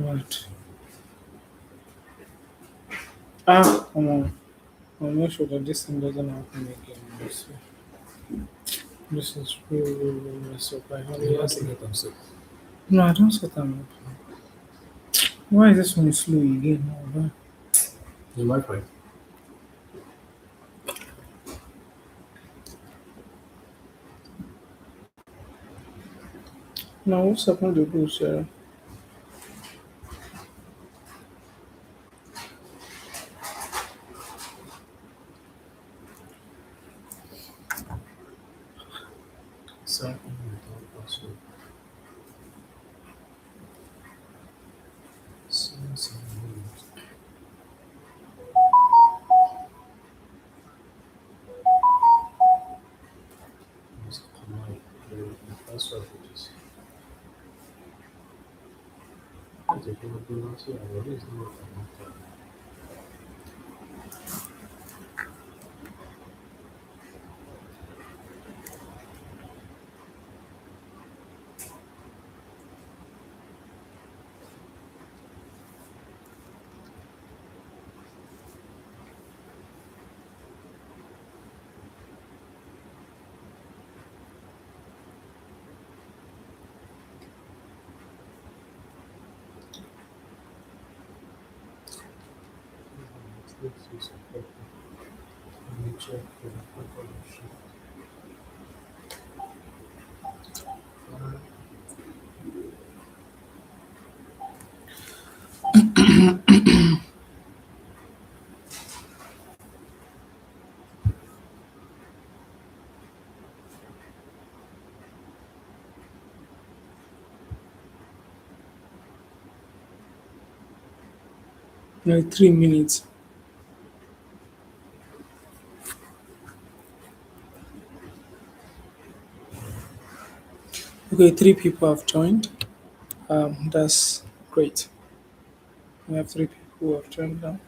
Right. Ah, come on. I'll make sure that this thing doesn't happen again. This is really, really, really messed up. I You hardly never had set it. that up, so No, I don't set them up. Why is this one slow again? No, your Wi-Fi. no, what's happened to go, Sarah? Sign in without password. Sign in. Use command. The password for this. That's a good answer. I always know what I want. Let's use a paper. Let me check for the confirmation. Uh, Like 3 minutes. Okay, three people have joined. That's great. We have three people who have joined now.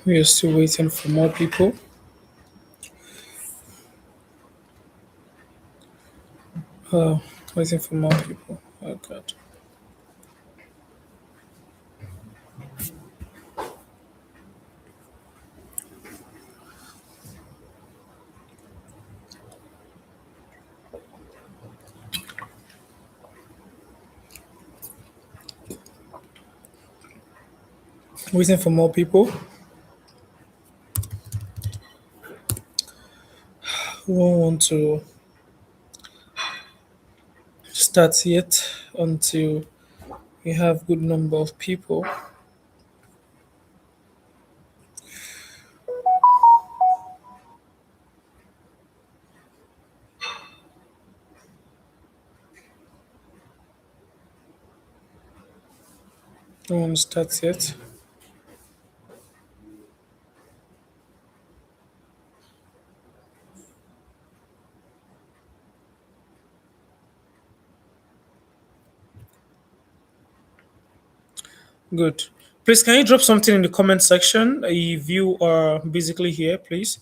We are still waiting for more people. Uh, Waiting for more people. Oh God. Waiting for more people who won't want to start yet until we have good number of people who want to start yet. Good. Please, can you drop something in the comment section if you are basically here, please?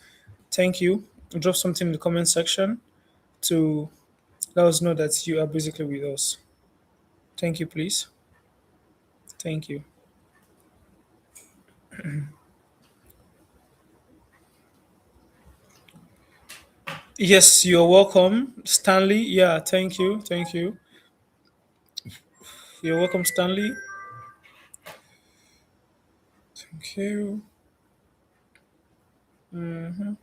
Thank you. Drop something in the comment section to let us know that you are basically with us. Thank you, please. Thank you. Yes, you're welcome, Stanley. Yeah, thank you. Thank you. You're welcome, Stanley. Thank you. Mhm.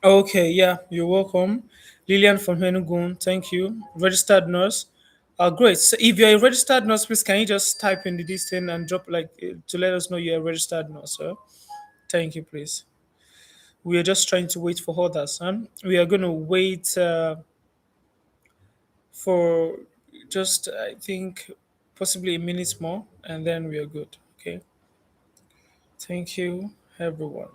Okay, yeah, you're welcome. Lillian from Henugun, thank you. Registered nurse. Great. So if you're a registered nurse, please can you just type in this thing and drop to let us know you're a registered nurse, sir? Thank you, please. We are just trying to wait for others. We are going to wait for just, I think, possibly a minute more, and then we are good. Okay. Thank you, everyone.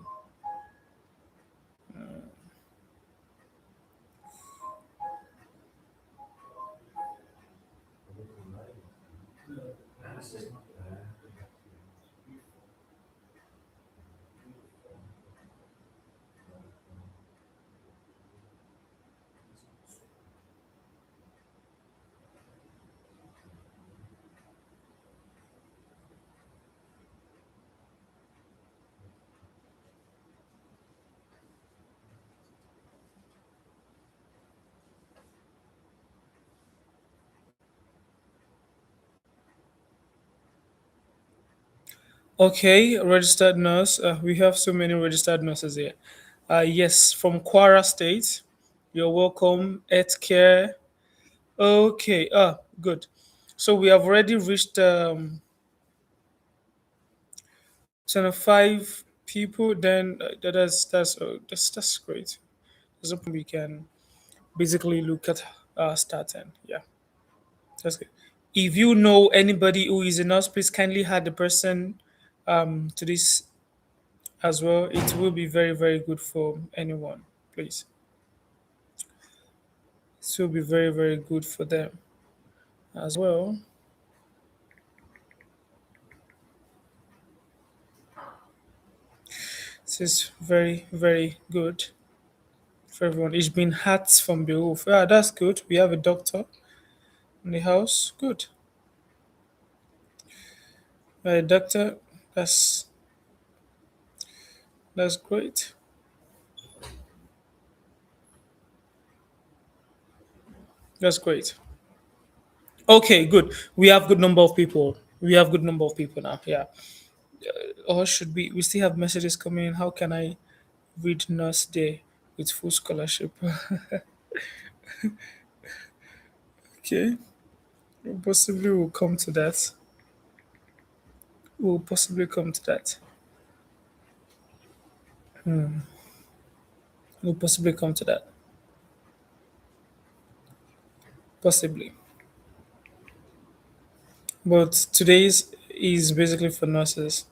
Okay, registered nurse. We have so many registered nurses here. Yes, from Kwara State. You're welcome. Healthcare. Okay. Good. So we have already reached 25 people. Then that's great. That's something we can basically look at starting. Yeah, that's good. If you know anybody who is a nurse, please kindly add the person to this as well. It will be very, very good for anyone, please. It will be very, very good for them as well. This is very, very good for everyone. It's been hats from the roof. Yeah, that's good. We have a doctor in the house. Good. A doctor. That's that's great. That's great. Okay, good. We have good number of people. We have good number of people now. Yeah. Or should we? We still have messages coming in. How can I read Nurse Day with full scholarship? Okay. Possibly we'll come to that. We'll possibly come to that. We'll possibly come to that. Possibly. But today's is basically for nurses.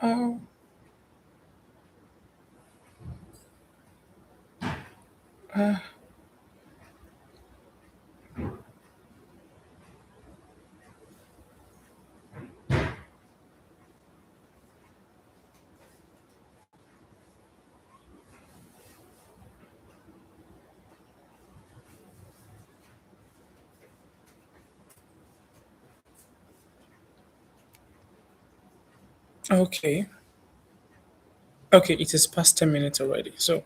Oh, okay. Okay, it is past 10 minutes already. So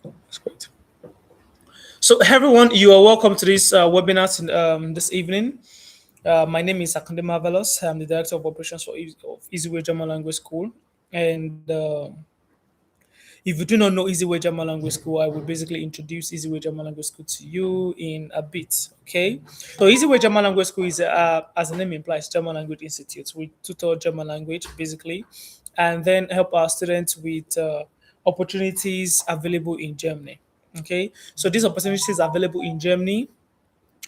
that's great. So, everyone, you are welcome to this webinar this evening. My name is Akande Marvelous. I'm the Director of Operations for of Easyway German Language School. And if you do not know Easyway German Language School, I will basically introduce Easyway German Language School to you in a bit. Okay. So Easyway German Language School is, as the name implies, German Language Institute. We tutor German language basically, and then help our students with opportunities available in Germany. Okay. So these opportunities are available in Germany.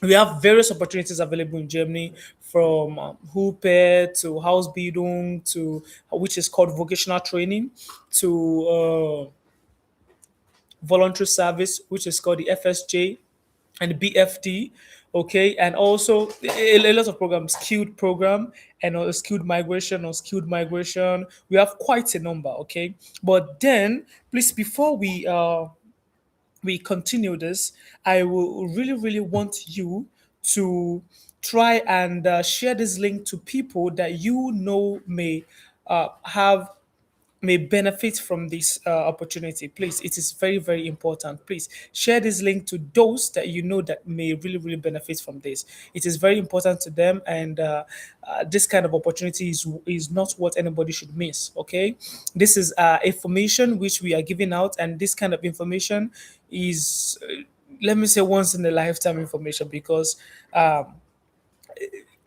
We have various opportunities available in Germany, from Hupe to Hausbildung to which is called vocational training, to voluntary service, which is called the FSJ and the BFD. Okay, and also a lot of programs, skilled program and skilled migration or skilled migration. We have quite a number. Okay, but then please, we continue this, I will really, really want you to try and share this link to people that you know have may benefit from this opportunity. Please, it is very, very important. Please share this link to those that you know that may really, really benefit from this. It is very important to them, and this kind of opportunity is not what anybody should miss. Okay, this is information which we are giving out, and this kind of information is, let me say, once in a lifetime information, because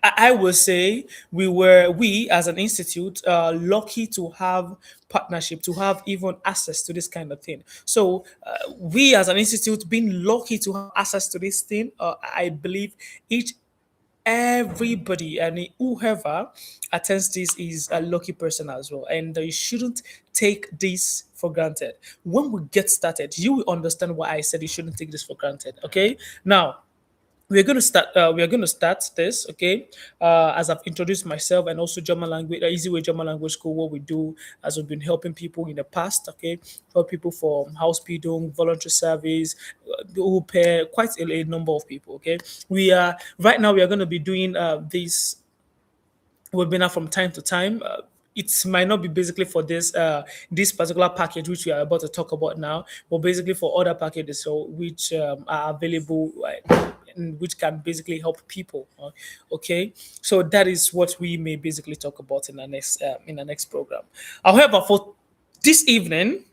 I will say we as an institute lucky to have partnership, to have even access to this kind of thing. So we as an institute being lucky to have access to this thing, I believe each everybody and whoever attends this is a lucky person as well, and you shouldn't take this for granted. When we get started, you will understand why I said you shouldn't take this for granted. Okay, now we're going to start this, okay, as I've introduced myself, and also German language, easy way German language school. What we do, as we've been helping people in the past, okay, help people for Hausbildung, voluntary service, who pair quite a number of people. Okay, we are right now we are going to be doing this webinar from time to time. It might not be basically for this particular package which we are about to talk about now, but basically for other packages so which are available, and which can basically help people. Okay, so that is what we may basically talk about in the next program. However, for this evening,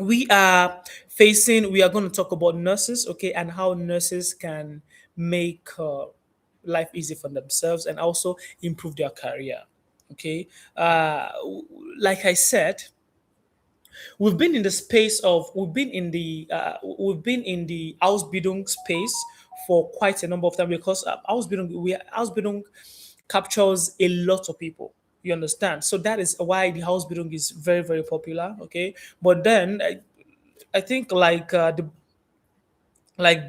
we are going to talk about nurses, okay, and how nurses can make life easy for themselves and also improve their career. Okay, like I said, we've been in the Ausbildung space for quite a number of time, because Ausbildung captures a lot of people. You understand? So that is why the Ausbildung is very, very popular. Okay, but then I think like the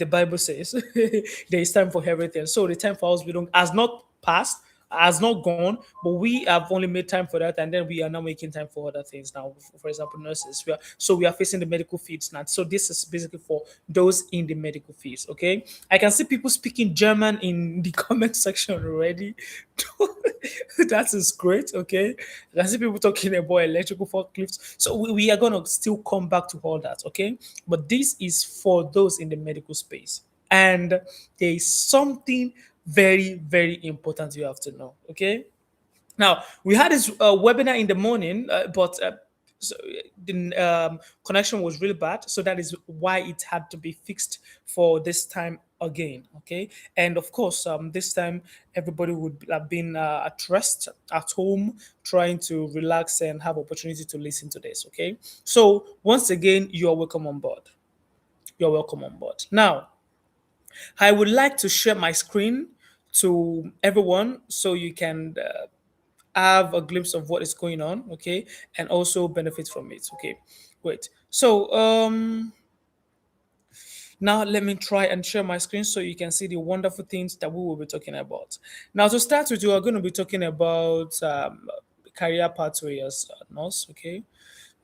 Bible says, there is time for everything. So the time for us we don't has not passed, has not gone, but we have only made time for that, and then we are now making time for other things now. For example, nurses. We are facing the medical fields now. So this is basically for those in the medical fields. Okay, I can see people speaking German in the comment section already. That is great. Okay, I can see people talking about electrical forklifts. So we are gonna still come back to all that. Okay, but this is for those in the medical space. And there is something very, very important you have to know. Okay. Now, we had this webinar in the morning, but so, the connection was really bad. So that is why it had to be fixed for this time again. Okay. And of course, this time everybody would have been at rest at home, trying to relax and have opportunity to listen to this. Okay. So once again, you are welcome on board. You're welcome on board. Now, I would like to share my screen to everyone so you can have a glimpse of what is going on, okay, and also benefit from it. Okay, wait. So now let me try and share my screen so you can see the wonderful things that we will be talking about. Now, to start with, we are going to be talking about career pathway as a nurse, okay,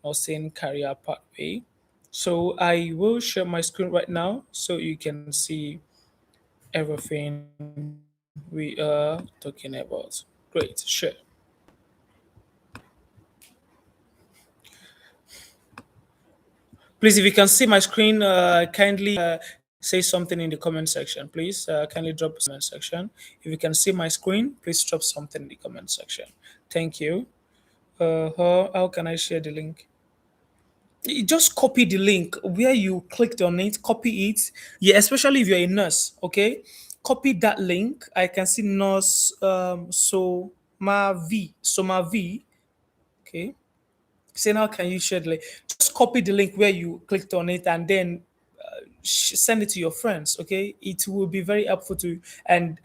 nursing career pathway. So I will share my screen right now so you can see everything we are talking about. Great, sure. Please, if you can see my screen, kindly say something in the comment section. Please kindly drop a comment section. If you can see my screen, please drop something in the comment section. Thank you. How can I share the link? You just copy the link where you clicked on it, copy it. Yeah, especially if you're a nurse, okay? Copy that link. I can see nurse Soma V. Okay. Say now can you share the link? Just copy the link where you clicked on it, and then send it to your friends. Okay, it will be very helpful to you, and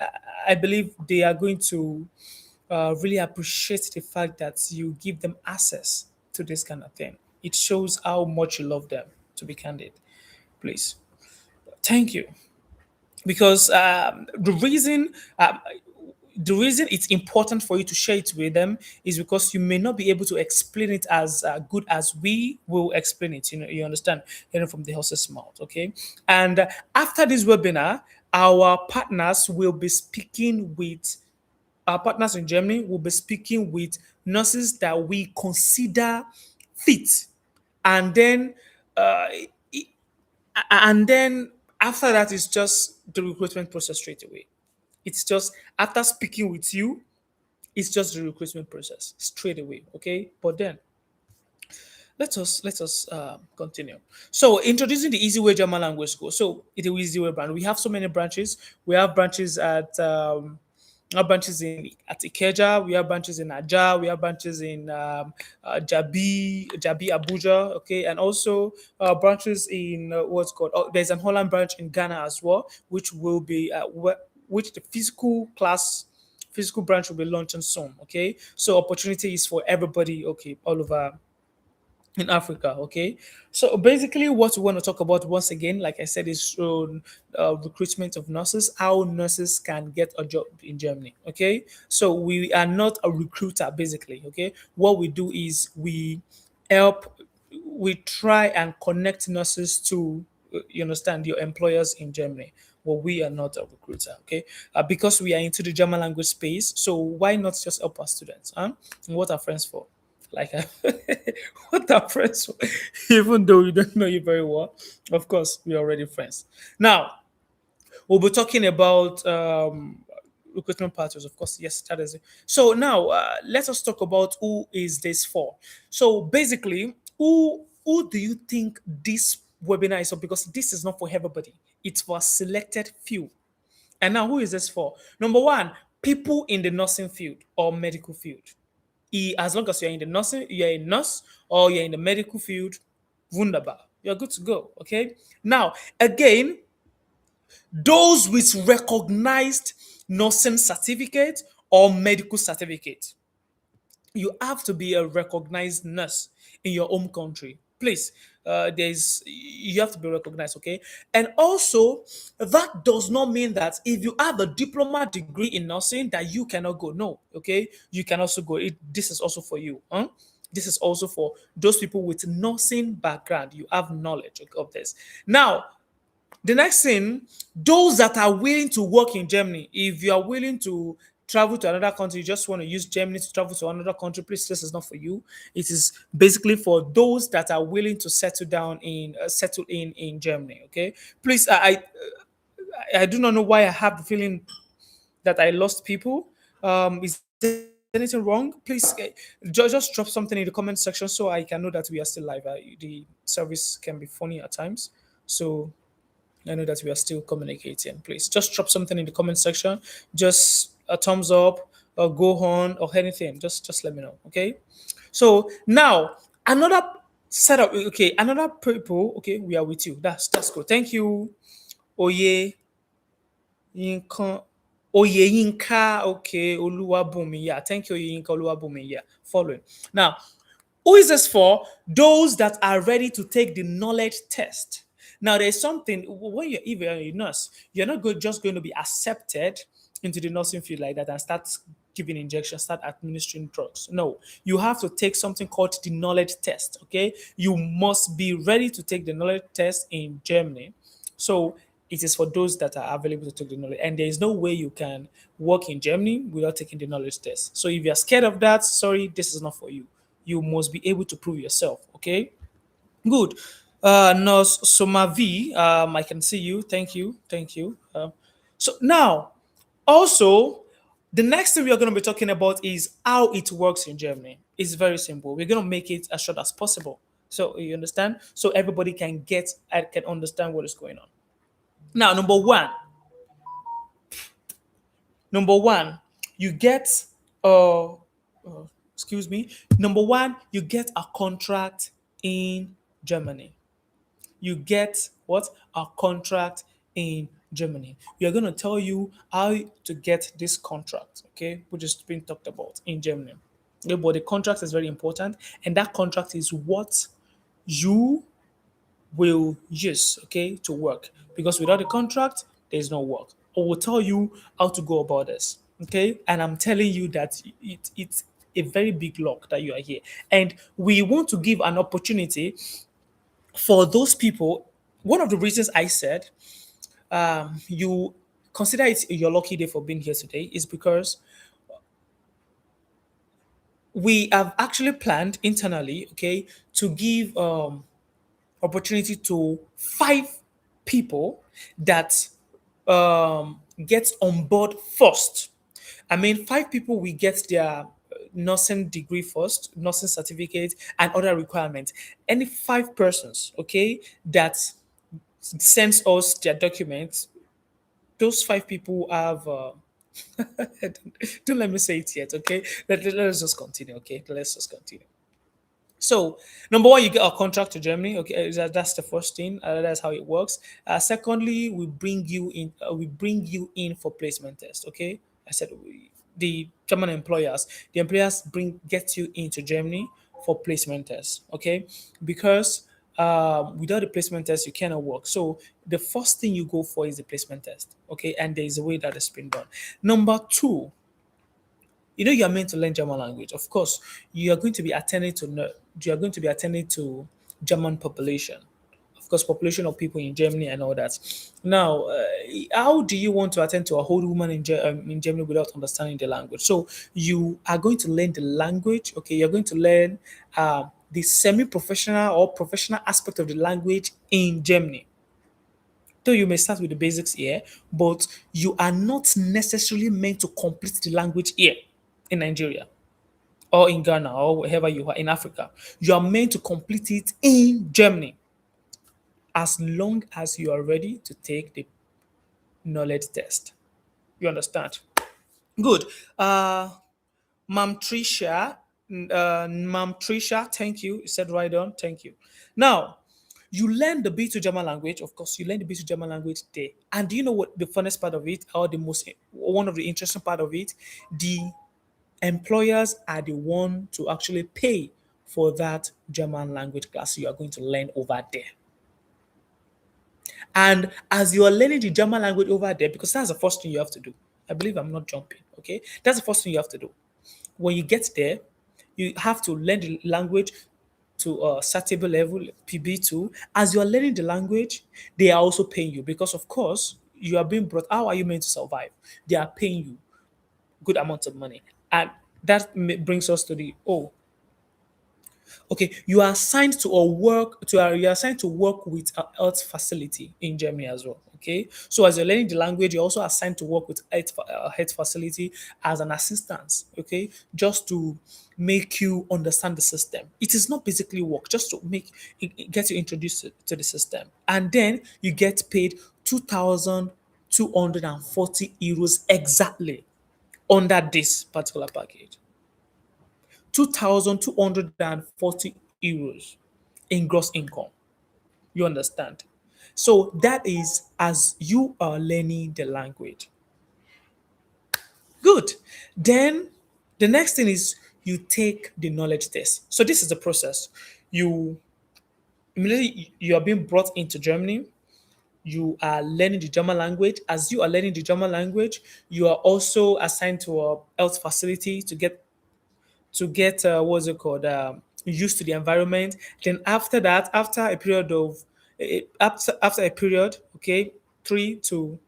I believe they are going to really appreciate the fact that you give them access to this kind of thing. It shows how much you love them, to be candid. Please, thank you. Because the reason The reason it's important for you to share it with them is because you may not be able to explain it as good as we will explain it. You understand, from the horse's mouth. Okay, and after this webinar, our partners will be speaking with our partners in Germany will be speaking with nurses that we consider fit, and then uh, i- and then after that, it's just the recruitment process straight away. It's just after speaking with you, it's just the recruitment process straight away. Okay, but then let us continue. So introducing the Easy Way German Language School. So it's a Easy Way brand. We have so many branches. We have branches at we have branches in at Ikeja. We have branches in Aja. We have branches in Jabi, Abuja. Okay, and also branches in what's called. Oh, there's an Holland branch in Ghana as well, which will be which the physical branch will be launching soon. Okay, so opportunity is for everybody. Okay, all over in Africa. Okay, so basically, what we want to talk about once again, like I said, is recruitment of nurses, how nurses can get a job in Germany. Okay, so we are not a recruiter, basically. Okay, what we do is help, we try and connect nurses to, you understand, your employers in Germany. Well, we are not a recruiter, okay? Because we are into the German language space, so why not just help our students? Huh? And what are friends for? Like, what are friends for? Even though we don't know you very well, of course, we are already friends. Now, we'll be talking about recruitment pathways, of course. Yes, that is it. So now, let us talk about who is this for. So basically, who do you think this webinar is for? Because this is not for everybody. It's for a selected few. And now, who is this for? Number one, people in the nursing field or medical field. As long as you're in the nursing, you're a nurse or you're in the medical field, wunderbar. You're good to go. Okay. Now, again, those with recognized nursing certificate or medical certificate. You have to be a recognized nurse in your home country. Please, there's you have to be recognized, okay? And also, that does not mean that if you have a diploma degree in nursing that you cannot go. No, okay? You can also go. This is also for you. Huh? This is also for those people with nursing background. You have knowledge of this. Now, the next thing, those that are willing to work in Germany, if you are willing to travel to another country, you just want to use Germany to travel to another country, please, this is not for you. It is basically for those that are willing to settle in Germany. Okay, please, I do not know why I have the feeling that I lost people. Is anything wrong? Please, just drop something in the comment section so I can know that we are still live. The service can be funny at times, so I know that we are still communicating. Please just drop something in the comment section. Just a thumbs up or go on or anything. Just let me know. Okay. So now another setup. Okay, another people. Okay, we are with you. That's cool. Thank you. Oye Yinka. Oye Yinka. Okay. Oluwabumi. Yeah. Thank you, Oye Yinka Oluwabumi. Yeah. Following. Now, who is this for? Those that are ready to take the knowledge test. Now, there's something when you're even a nurse, you're not just going to be accepted into the nursing field like that and start giving injections, start administering drugs. No, you have to take something called the knowledge test. Okay, you must be ready to take the knowledge test in Germany. So it is for those that are available to take the knowledge, and there is no way you can work in Germany without taking the knowledge test. So if you're scared of that, sorry, this is not for you. You must be able to prove yourself. Okay, good. Nurse Somavi, I can see you. Thank you, thank you. So now, also, the next thing we are going to be talking about is how it works in Germany. It's very simple. We're going to make it as short as possible, so you understand, so everybody can can understand what is going on. Now, number one, you get uh, excuse me. Number one, you get a contract in Germany. You get what? A contract in Germany. We are going to tell you how to get this contract, okay, which is being talked about in Germany. Okay, but the contract is very important, and that contract is what you will use, okay, to work. Because without a contract, there's no work. I will tell you how to go about this. Okay, and I'm telling you that it's a very big luck that you are here, and we want to give an opportunity for those people. One of the reasons I said you consider it your lucky day for being here today is because we have actually planned internally, okay, to give opportunity to 5 people that gets on board first. I mean, 5 people will get their nursing degree first, nursing certificate, and other requirements. Any 5 persons, okay, that sends us their documents, those 5 people have. Don't let me say it yet, okay? Let us just continue, okay? Let's just continue. So, number one, you get a contract to Germany. Okay, that's the first thing. That's how it works. Secondly, we bring you in for placement test. Okay, I said the German employers, the employers bring get you into Germany for placement test. Okay, because without the placement test, you cannot work. So the first thing you go for is the placement test. Okay, and there is a way that is being done. Number two, you are meant to learn German language. Of course, you are going to be attending to you are going to be attending to German population. Of course, population of people in Germany and all that. Now, how do you want to attend to a whole woman in Germany without understanding the language? So you are going to learn the language. Okay, you're going to learn the semi-professional or professional aspect of the language in Germany. Though you may start with the basics here, but you are not necessarily meant to complete the language here in Nigeria or in Ghana or wherever you are in Africa. You are meant to complete it in Germany as long as you are ready to take the knowledge test. You understand? Good. Ma'am Trisha, thank you. You said right on. Thank you. Now, you learn the B2 German language. Of course, you learn the B2 German language there. And do you know what the funnest part of it, or the most one of the interesting part of it? The employers are the one to actually pay for that German language class you are going to learn over there. And as you are learning the German language over there, because that's the first thing you have to do. I believe I'm not jumping. Okay, that's the first thing you have to do. When you get there, you have to learn the language to a certain level, PB2. As you are learning the language, they are also paying you because, of course, you are being brought. How are you meant to survive? They are paying you good amounts of money, and that brings us to the okay, you are assigned to a work to you are assigned to work with a health facility in Germany as well. Okay, so as you're learning the language, you're also assigned to work with health facility as an assistance. Okay, just to make you understand the system. It is not basically work, just to make get you introduced to the system, and then you get paid 2,240 euros exactly under this particular package. 2,240 euros in gross income. You understand? So that is as you are learning the language. Good. Then the next thing is you take the knowledge test. So this is the process. You immediately you are being brought into Germany. You are learning the German language. As you are learning the German language, you are also assigned to a health facility to get what's it called used to the environment. Then after that, after a period of after a period, okay, three to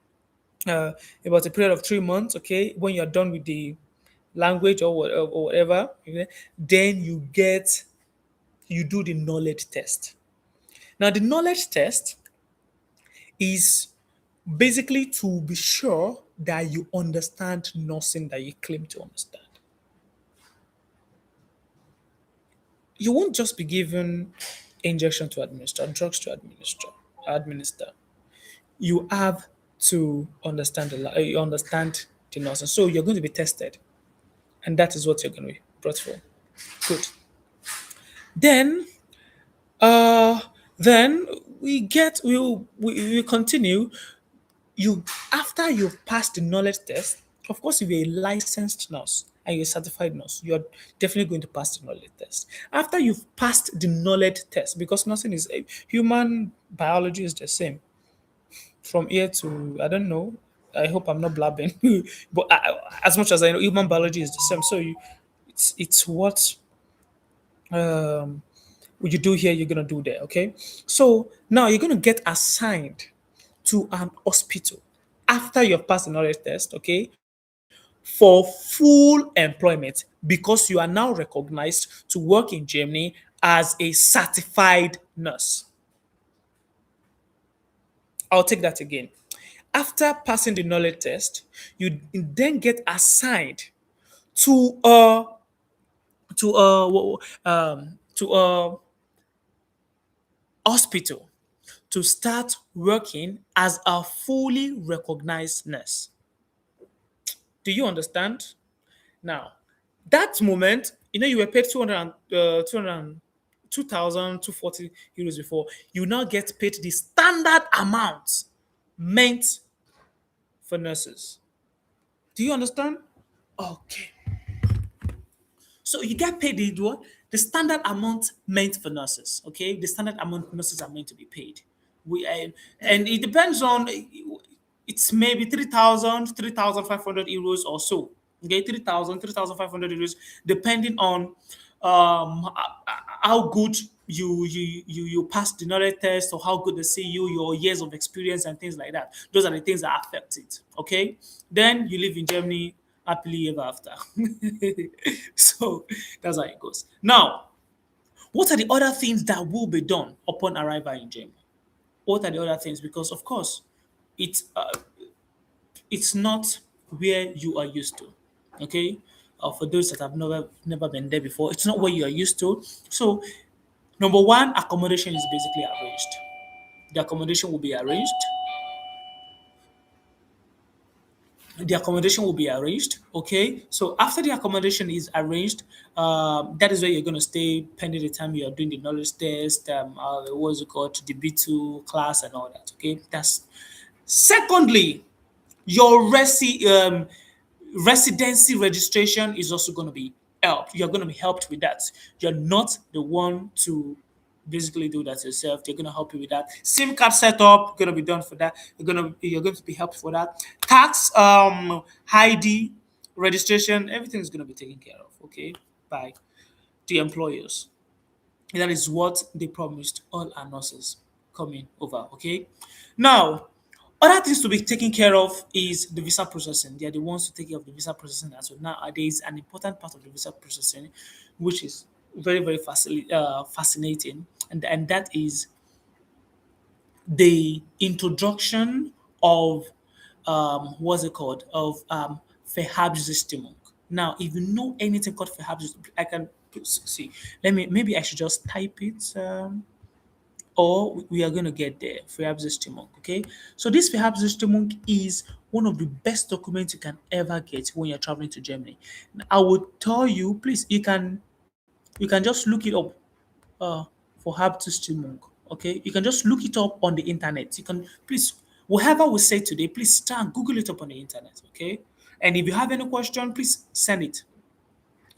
about a period of 3 months, okay, when you're done with the language or whatever, okay, then you do the knowledge test. Now the knowledge test is basically to be sure that you understand nursing that you claim to understand. You won't just be given injection to administer, drugs to administer. You have to understand you understand the nursing. So you're going to be tested, and that is what you're going to be brought for. Good. Then, uh, then we continue. You After you've passed the knowledge test, of course, if you're a licensed nurse and you're a certified nurse, you're definitely going to pass the knowledge test. After you've passed the knowledge test, because nursing is human biology is the same from here to I don't know. I hope I'm not blabbing. But as much as I know, human biology is the same. So it's what um, you do here, you're gonna do there. Okay. So now you're gonna get assigned to an hospital after you've passed the knowledge test. Okay, for full employment because you are now recognized to work in Germany as a certified nurse. I'll take that again. After passing the knowledge test, you then get assigned to a to a hospital to start working as a fully recognized nurse. Do you understand? Now, that moment, you were paid 2,240 euros before. You now get paid the standard amount meant for nurses. Do you understand? Okay. So you get paid the what? The standard amount meant for nurses. Okay, the standard amount nurses are meant to be paid. And it depends on, it's maybe 3,500 euros or so. Okay, 3,500 euros, depending on how good you pass the knowledge test, or how good they see you, your years of experience and things like that. Those are the things that affect it. Okay, then you live in Germany happily ever after. So that's how it goes. Now, what are the other things that will be done upon arrival in Germany? What are the other things? Because of course, it's uh, it's not where you are used to. Okay, for those that have never been there before, it's not where you are used to. So number one, accommodation is basically arranged. The accommodation will be arranged. The accommodation will be arranged. Okay, so after the accommodation is arranged, that is where you're going to stay pending the time you are doing the knowledge test. What's it called, the B2 class and all that. Okay, that's secondly, your residency registration is also going to be helped. You're going to be helped with that. You're not the one to basically do that yourself. They're going to help you with that. SIM card setup going to be done for that. You're going to be helped for that. Tax ID registration, everything is going to be taken care of. Okay, by the employers. That is what they promised all our nurses coming over. Okay, now other things to be taken care of is the visa processing. They are the ones to take care of the visa processing. And so nowadays, an important part of the visa processing, which is very, very fascinating, and that is the introduction of what's it called, of Verhabsbestimmung. Now, if you know anything called Verhabsbestimmung, I can see. Maybe I should just type it. Or we are going to get there. Verhabsbestimmung. Okay, so this Verhabsbestimmung is one of the best documents you can ever get when you're traveling to Germany. I would tell you, please, you can just look it up. Uh, Verhabsbestimmung. Okay, you can just look it up on the internet. You can, please, whatever we say today, please start Google it up on the internet. Okay, and if you have any question, please send it.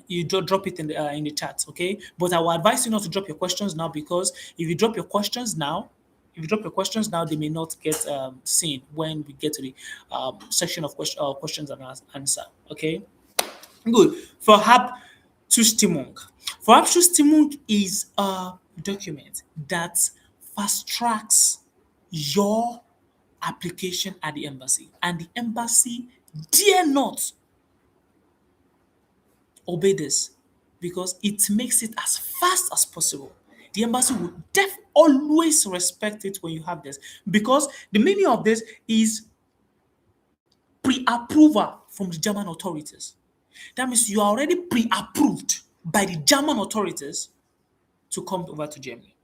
You drop it in the chat, okay? But I will advise you not to drop your questions now, because if you drop your questions now, they may not get seen when we get to the section of questions and answer. Okay, good. For Zustimmung. For Zustimmung is a document that fast tracks your application at the embassy, and the embassy dare not obey this, because it makes it as fast as possible. The embassy will always respect it when you have this, because the meaning of this is pre-approval from the German authorities. That means you are already pre-approved by the German authorities to come over to Germany.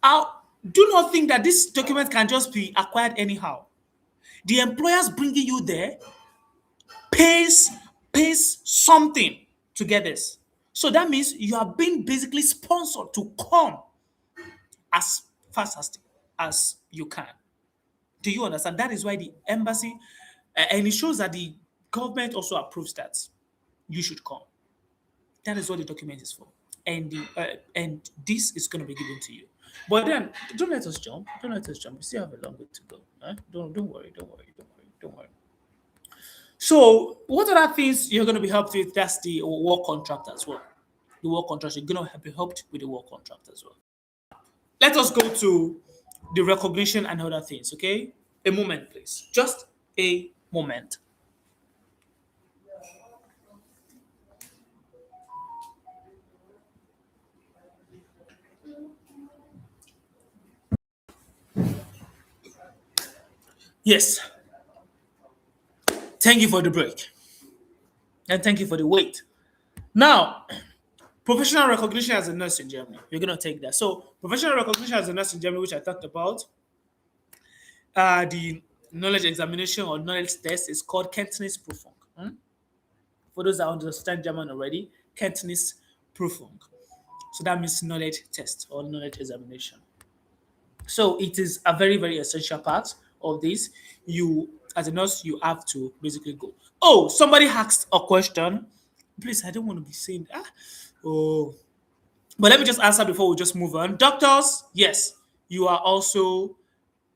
I do not think that this document can just be acquired anyhow. The employers bringing you there pays something to get this. So that means you are being basically sponsored to come as fast as you can. Do you understand? That is why the embassy, and it shows that the government also approves that you should come. That is what the document is for, and this is going to be given to you. But then don't let us jump. Don't let us jump. We still have a long way to go. Don't worry. Don't worry. Don't worry. Don't worry. So what other things you're going to be helped with? That's the work contract as well. The work contract, you're going to be helped with the work contract as well. Let us go to the recognition and other things. Okay, a moment, please. Just a moment. Yes. Thank you for the break and thank you for the wait. Now, professional recognition as a nurse in Germany. You're going to take that. So, professional recognition as a nurse in Germany, which I talked about, the knowledge examination or knowledge test is called Kenntnisprüfung. For those that understand German already, Kenntnisprüfung. So that means knowledge test or knowledge examination. So it is a very, very essential part of this. You, as a nurse, you have to basically go. Oh, somebody asked a question. Please, I don't want to be saying that. Oh, but let me just answer before we just move on. Doctors, yes, you also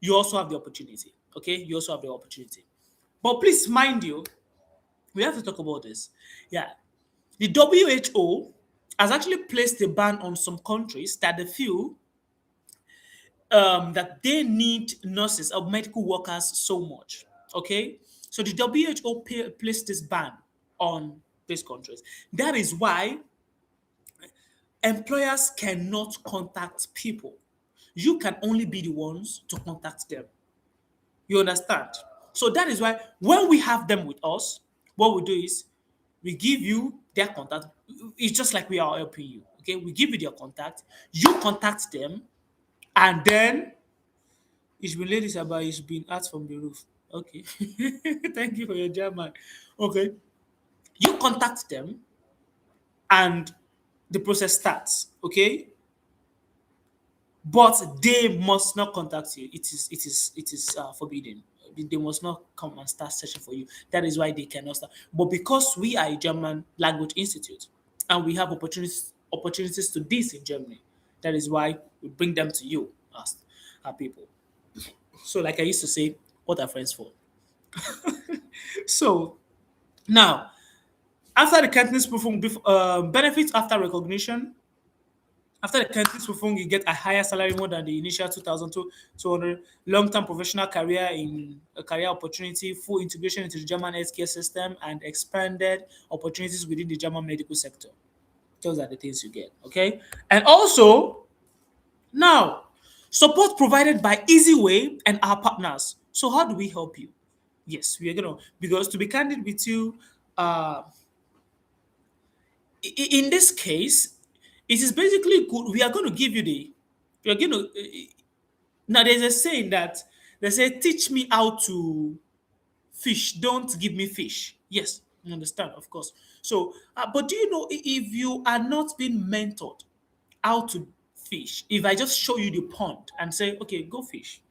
have the opportunity. Okay, you also have the opportunity. But please mind you, we have to talk about this. Yeah, the WHO has actually placed a ban on some countries that they feel that they need nurses or medical workers so much. Okay, so the WHO placed this ban on these countries. That is why employers cannot contact people. You can only be the ones to contact them. You understand? So that is why when we have them with us, what we do is we give you their contact. It's just like we are helping you. Okay, we give you their contact, you contact them, and then it's been ladies about it's been asked from the roof. Okay. Thank you for your German. Okay. You contact them and the process starts. Okay. But they must not contact you. It is forbidden. They must not come and start searching for you. That is why they cannot start. But because we are a German language institute and we have opportunities to this in Germany, that is why we bring them to you as our people. So, like I used to say, what are friends for? So now, after the Kenntnisprüfung, benefits after recognition. After the Kenntnisprüfung, you get a higher salary more than the initial 2,200, long-term professional career in a career opportunity, full integration into the German healthcare system, and expanded opportunities within the German medical sector. Those are the things you get, okay? And also, now, support provided by Easyway and our partners. So how do we help you? Yes, we are gonna, because to be candid with you, uh, in this case, it is basically good. We are going to give you we are going to, now there's a saying that they say, teach me how to fish, don't give me fish. Yes, you understand, of course. So, but do you know if you are not being mentored how to fish, if I just show you the pond and say, okay, go fish,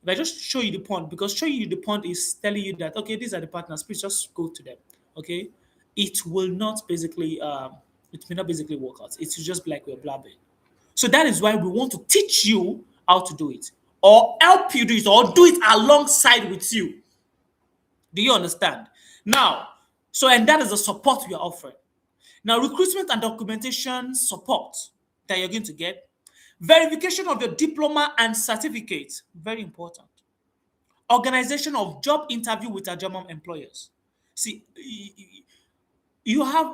if I just show you the pond, because showing you the pond is telling you that, okay, these are the partners, please just go to them. Okay. It will not basically, it may not basically work out. It will just be like we're blabbing. So that is why we want to teach you how to do it or help you do it or do it alongside with you. Do you understand? Now, so, and that is the support we are offering. Now, recruitment and documentation support that you're going to get, verification of your diploma and certificate, very important. Organization of job interview with our German employers. See, you have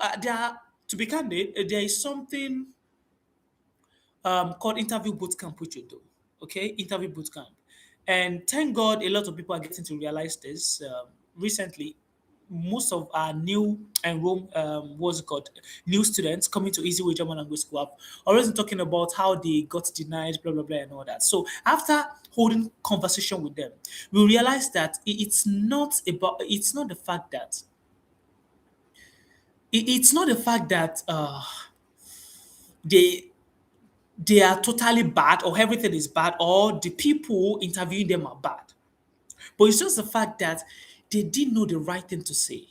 to be candid. There is something called interview bootcamp, which you do. Okay, interview bootcamp, and thank God, a lot of people are getting to realize this. Recently, most of our new enroll what's it called new students coming to Easy Way German Language School have always been talking about how they got denied, blah blah blah, and all that. So after holding conversation with them, we realized that it's not the fact that it's not the fact that they they are totally bad or everything is bad or the people interviewing them are bad. But it's just the fact that they didn't know the right thing to say.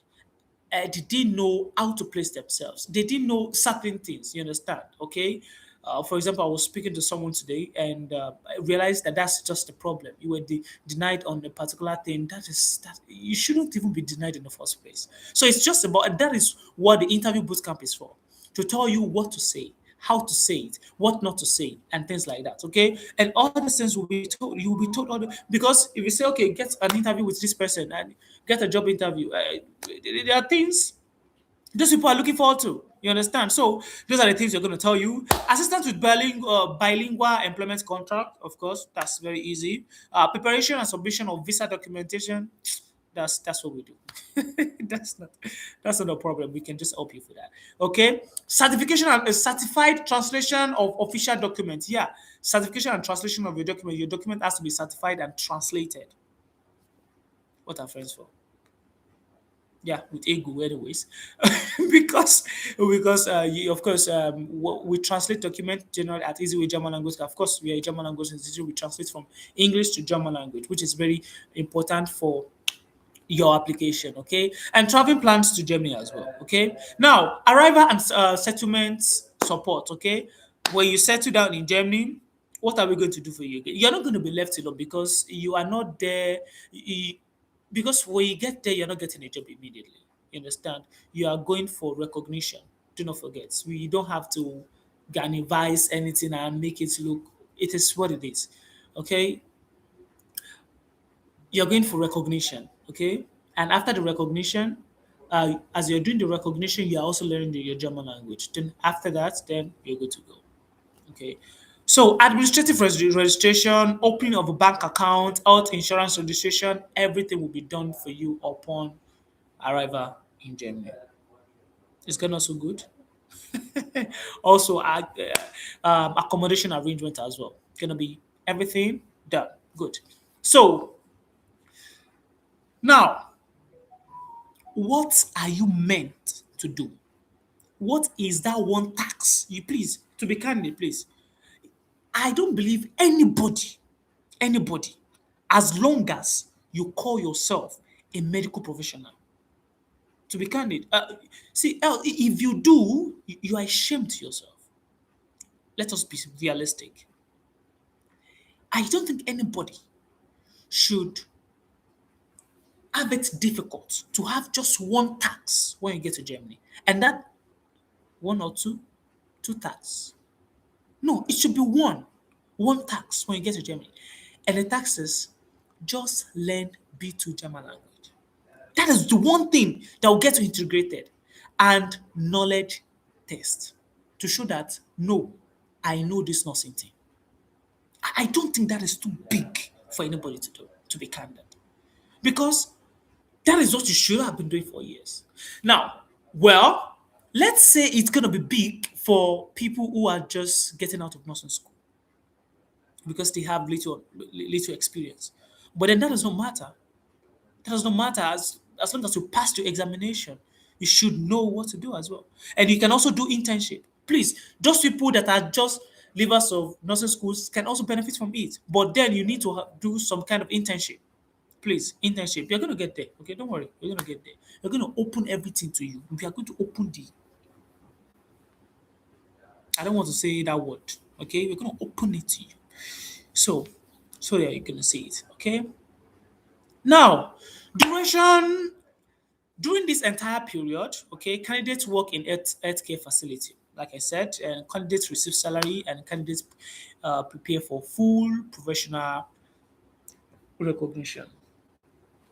They didn't know how to place themselves. They didn't know certain things. You understand? Okay. For example, I was speaking to someone today, and I realized that that's just the problem. You were denied on a particular thing. That you shouldn't even be denied in the first place. So it's just about, and that is what the interview bootcamp is for, to tell you what to say, how to say it, what not to say, and things like that. Okay, and all these things will be told. You will be told because if you say, okay, get an interview with this person and get a job interview, there are things those people are looking forward to. You understand? So those are the things you're going to tell you. Assistance with bilingual employment contract, of course, that's very easy. Preparation and submission of visa documentation, that's what we do. that's not that's not a problem. We can just help you for that. Okay. Certification and a certified translation of official documents. Yeah, certification and translation of your document. Your document has to be certified and translated. What are friends for? Yeah, with ego anyways. Because of course, we translate document generally at easy with German language. Of course, we are a German language institute. We translate from English to German language, which is very important for your application. Okay, and traveling plans to Germany as well. Okay, now arrival and settlement support. Okay, when you settle down in Germany, what are we going to do for you? You're not going to be left alone because you are not there. Because when you get there, you're not getting a job immediately. You understand? You are going for recognition. Do not forget. We don't have to garnivize anything and make it look. It is what it is. Okay, you're going for recognition. Okay, and after the recognition, as you're doing the recognition, you're also learning your German language. Then after that, then you're good to go. Okay. So administrative registration, opening of a bank account, health insurance registration, everything will be done for you upon arrival in Germany. It's gonna so good. Also, accommodation arrangement as well. Gonna be everything done. Good. So now, what are you meant to do? What is that one tax? You please, to be candid, please. I don't believe anybody, as long as you call yourself a medical professional. To be candid, see, if you do, you are ashamed to yourself. Let us be realistic. I don't think anybody should have it difficult to have just one tax when you get to Germany, and that one or two tax. No, it should be one tax when you get to Germany, and the tax is just learn B2 German language. That is the one thing that will get you integrated, and knowledge test to show that no, I know this nursing thing. I don't think that is too big for anybody to do, to be candid, because that is what you should have been doing for years. Now, well, let's say it's going to be big for people who are just getting out of nursing school because they have little experience. But then that does not matter. That does not matter as long as you pass your examination. You should know what to do as well. And you can also do internship. Please, those people that are just leavers of nursing schools can also benefit from it. But then you need to do some kind of internship. Please, internship. You're going to get there. Okay, don't worry. You're going to get there. You're going to open everything to you. We are going to open the. I don't want to say that word. Okay, we're going to open it to you. So, so that you're going to see it. Okay. Now, duration. During this entire period, okay, candidates work in healthcare facility. Like I said, candidates receive salary and candidates prepare for full professional recognition.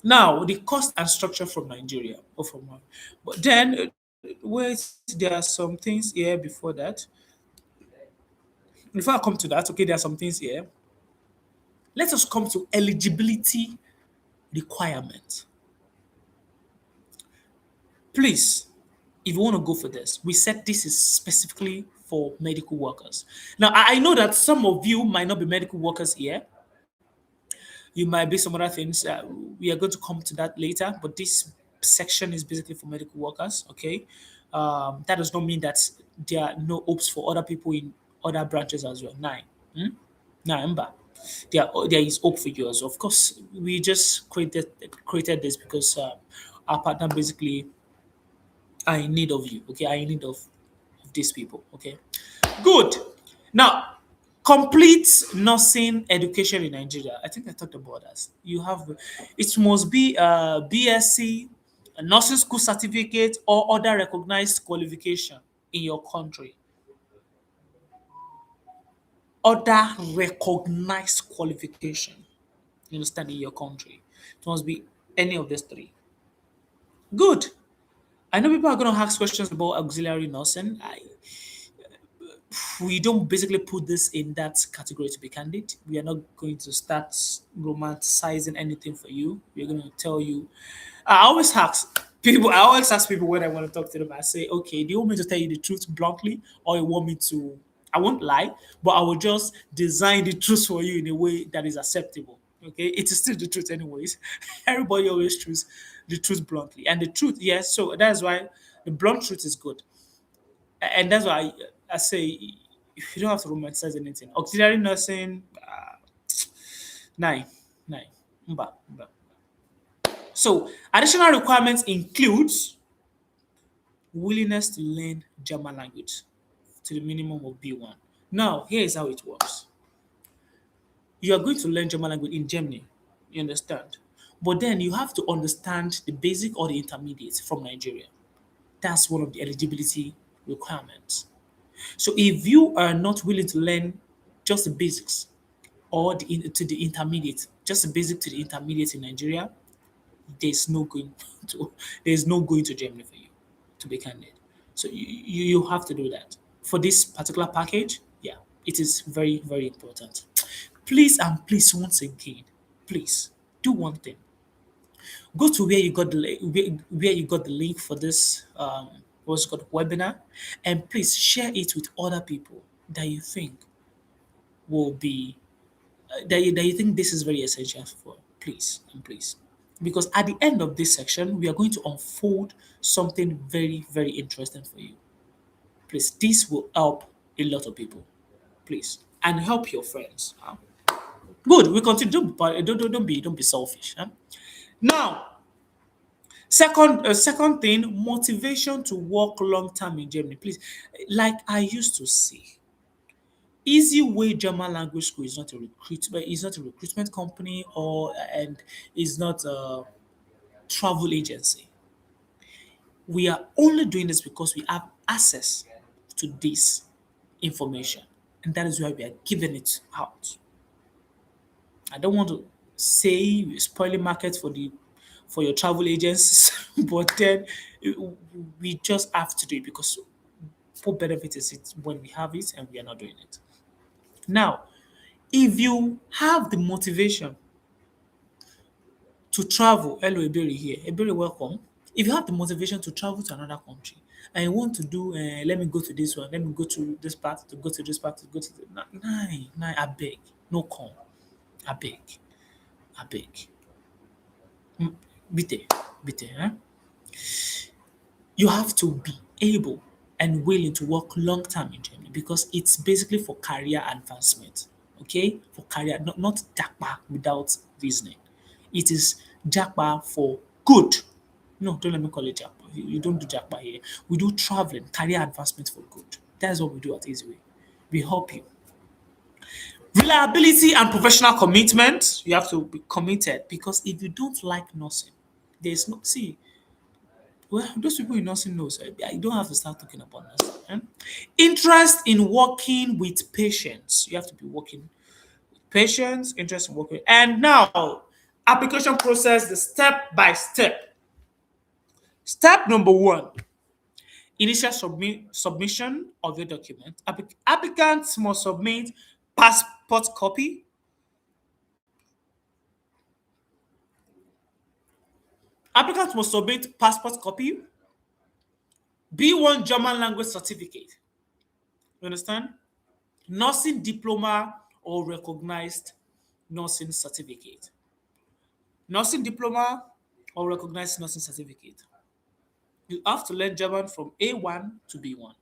Now, the cost and structure from Nigeria or from, but then wait, there are some things here before that. Before I come to that, okay, there are some things here. Let us come to eligibility requirement. Please, if you want to go for this, we said this is specifically for medical workers. Now, I know that some of you might not be medical workers here. You might be some other things. We are going to come to that later, but this section is basically for medical workers. Okay, that does not mean that there are no hopes for other people in other branches as well. Nine, nah, remember, there is hope for you as well. Of course, we just created this because our partner basically are in need of you. Okay, are in need of these people. Okay, good. Now, complete nursing education in Nigeria. I think I talked about that. You have it must be a BSc, a nursing school certificate, or other recognized qualification in your country. Other recognized qualification. You understand, in your country. It must be any of these three. Good. I know people are going to ask questions about auxiliary nursing. We don't basically put this in that category, to be candid. We are not going to start romanticizing anything for you. We're going to tell you. I always ask people when I want to talk to them. I say, okay, do you want me to tell you the truth bluntly, or you want me to? I won't lie, but I will just design the truth for you in a way that is acceptable. Okay, it is still the truth, anyways. Everybody always choose the truth bluntly, and the truth, yes. So that's why the blunt truth is good, and that's why I say if you don't have to romanticize anything. Auxiliary nursing, nine, nine. Mba, mba. So additional requirements includes willingness to learn German language to the minimum of B1. Now, here is how it works. You are going to learn German language in Germany, you understand? But then you have to understand the basic or the intermediate from Nigeria. That's one of the eligibility requirements. So if you are not willing to learn just the basics or to the intermediate, just the basic to the intermediate in Nigeria, there's no going to there's no going to Germany for you, to be candid. So you have to do that. For this particular package, yeah, it is very, very important. Please and please, once again, please do one thing. Go to where you got where you got the link for this what's it called webinar, and please share it with other people that you think will be that you think this is very essential for. Please and please, because at the end of this section we are going to unfold something very, very interesting for you. Please, this will help a lot of people. Please, and help your friends. Good, we continue. Don't be selfish. Now, second thing, motivation to work long term in Germany. Please, like I used to say, Easy Way German Language School is not a recruitment company, or and is not a travel agency. We are only doing this because we have access to this information, and that is why we are giving it out. I don't want to say we're spoiling market for your travel agencies, but then we just have to do it because what benefit is it when we have it and we are not doing it? Now, if you have the motivation to travel, hello Ebere here, Ebere welcome. If you have the motivation to travel to another country and you want to do, let me go to this one, let me go to this part, to go to this part, to go to the, nine, I beg, no come, I beg, I beg. Bitte, bitte, eh? You have to be able and willing to work long term in Germany because it's basically for career advancement. Okay? For career, not Jakba without reasoning. It is Jakba for good. No, don't let me call it Jakba. You don't do Jakba here. We do traveling, career advancement for good. That's what we do at Easyway. We help you. Reliability and professional commitment. You have to be committed because if you don't like nursing, there's no see. Well, those people in nursing knows. You don't have to start talking about nursing. Eh? Interest in working with patients. You have to be working with patients. Interest in working. And now, application process, the step by step. Step number one: initial submission of your document. Applicants must submit passport copy. Applicants must submit passport copy, B1 German language certificate. You understand? Nursing diploma or recognized nursing certificate. Nursing diploma or recognized nursing certificate. You have to learn German from A1 to B1.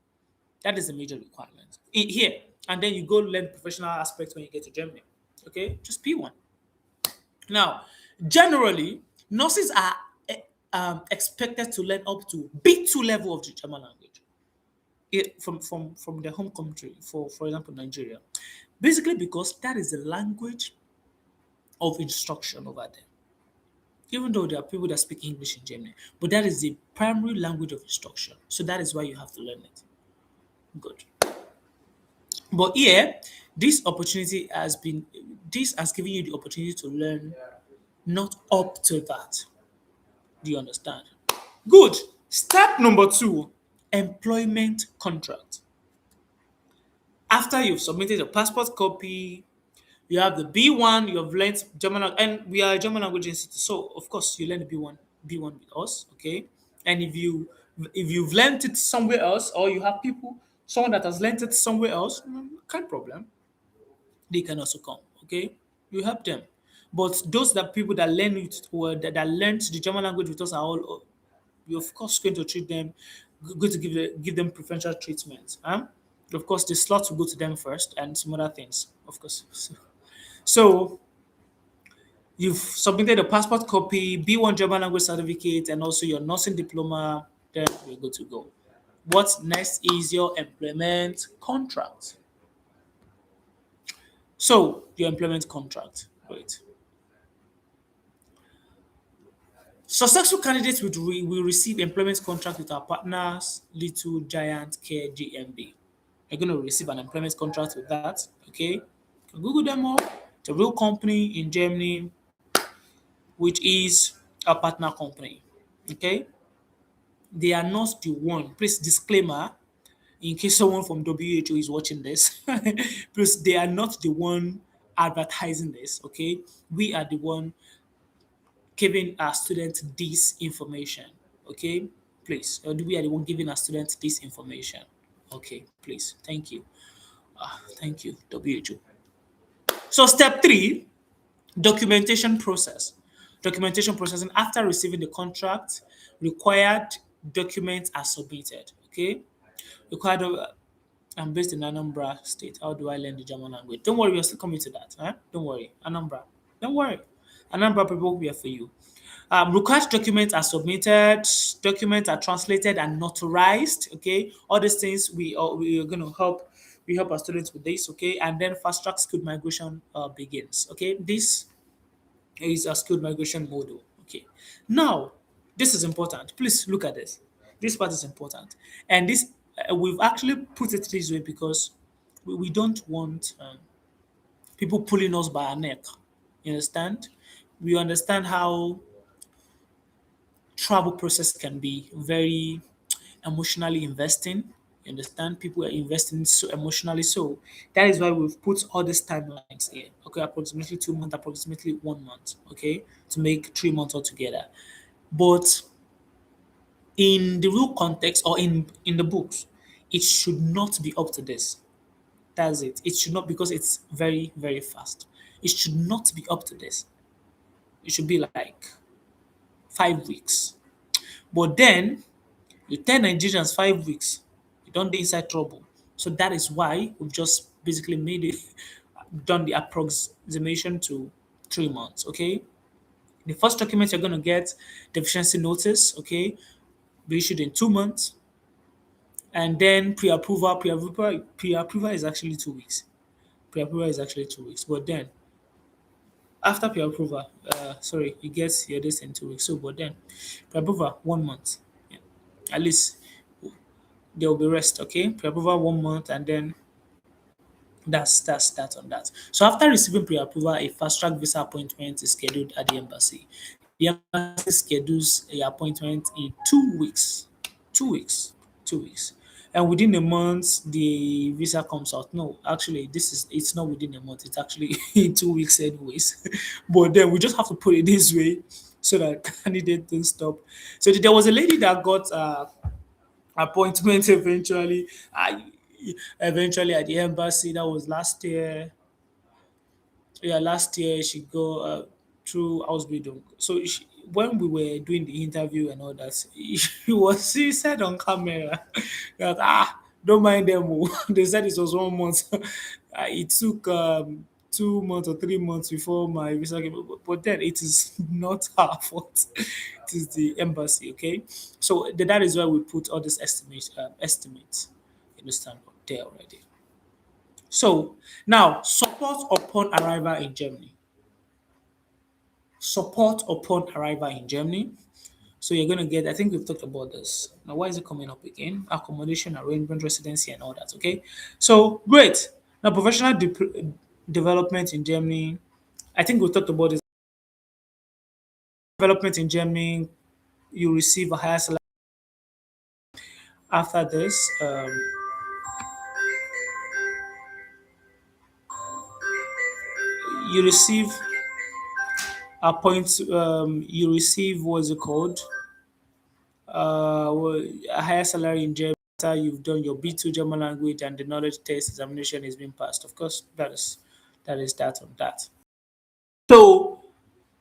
That is a major requirement here. And then you go learn professional aspects when you get to Germany. Okay, just B1. Now, generally, nurses are, expected to learn up to B2 level of the German language. it from their home country, for example Nigeria, basically because that is the language of instruction over there. Even though there are people that speak English in Germany, but that is the primary language of instruction. So that is why you have to learn it. Good. But here, this opportunity has been this has given you the opportunity to learn not up to that. Do you understand? Good. Step number two, employment contract. After you've submitted a passport copy, you have the B1, you have learned German, and we are a German language institute, so of course you learn the B1 with us, okay? And if you've learned it somewhere else, or you have someone that has learned it somewhere else, can't problem. They can also come, okay? You help them. But those that people that learn it or that learned the German language with us are all you're of course going to treat them, going to give them preferential treatment. Of course, the slots will go to them first, and some other things, of course. So you've submitted a passport copy, B1 German language certificate, and also your nursing diploma. Then we're good to go. What's next is your employment contract. So your employment contract. Wait. Successful candidates will receive employment contract with our partners, Little Giant Care GmbH. You're going to receive an employment contract with that. Okay, you can Google them up. It's a real company in Germany, which is a partner company. Okay, they are not the one. Please disclaimer in case someone from WHO is watching this. Please, they are not the one advertising this. Okay, we are the one giving our students this information. Okay, please. We are the one giving our students this information. Okay, please. Thank you. Thank you, WHO. So, step three, documentation process. Documentation processing after receiving the contract, required documents are submitted. Okay, required. I'm based in Anambra State. How do I learn the German language? Don't worry, we're still coming to that. Huh? Don't worry, Anambra. Don't worry, Anambra people will be here for you. Required documents are submitted, documents are translated and notarized. Okay, all these things we are going to help. We help our students with this. Okay, and then fast track skilled migration begins. Okay, this is a skilled migration model. Okay, now this is important. Please look at this. This part is important, and this we've actually put it this way because we don't want people pulling us by our neck. You understand? We understand how travel process can be very emotionally investing. You understand? People are investing so emotionally. So that is why we've put all these timelines here. Okay, approximately 2 months, approximately 1 month. Okay, to make 3 months altogether. But in the real context or in the books, it should not be up to this. That's it. It should not because it's very very fast. It should not be up to this. It should be like 5 weeks. But then you tell Nigerians 5 weeks, you don't be inside trouble. So that is why we've just basically made it done the approximation to 3 months. Okay. The first document you're gonna get deficiency notice, okay, be issued in 2 months, and then pre-approval is actually 2 weeks. Pre-approval is actually 2 weeks, but then after pre-approval, sorry, you get your this in 2 weeks. So, but then pre-approval 1 month, yeah. At least there will be rest, okay? Pre-approval 1 month, and then that's that on that. So after receiving pre-approval, a fast-track visa appointment is scheduled at the embassy. The embassy schedules a appointment in 2 weeks. 2 weeks. 2 weeks. And within a month, the visa comes out. No, actually, it's not within a month. It's actually in 2 weeks, anyways. But then we just have to put it this way so that candidate don't stop. So there was a lady that got appointment eventually at the embassy. That was last year. Yeah, last year she go through Ausbildung. So when we were doing the interview and all that, she said on camera that don't mind them. They said it was 1 month. It took 2 months or 3 months before my visa came, but then it is not our fault. It is the embassy. Okay, so that is why we put all these estimates. understand there already. So now, support upon arrival in Germany. Support upon arrival in Germany. So you're going to get, I think we've talked about this. Now, why is it coming up again? Accommodation, arrangement, residency, and all that. Okay. So great. Now, professional development in Germany. I think we talked about this. Development in Germany, you receive a higher salary after this. You receive a point. You receive what's it called? A higher salary in Germany after you've done your B2 German language and the knowledge test examination is being passed. Of course, that is that on that. So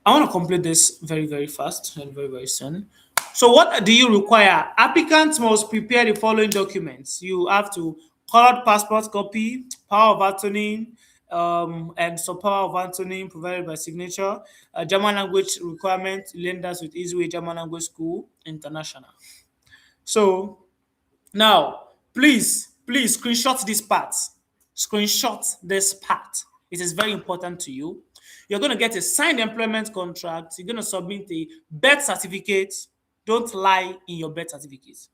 I want to complete this very, very fast and very, very soon. So, what do you require? Applicants must prepare the following documents. You have to colored passport copy, power of attorney, and so power of attorney provided by signature, German language requirement, lenders with Easyway German Language School International. So, now, please screenshot this part. Screenshot this part. It is very important to you. You're going to get a signed employment contract. You're going to submit a birth certificate. Don't lie in your birth certificate.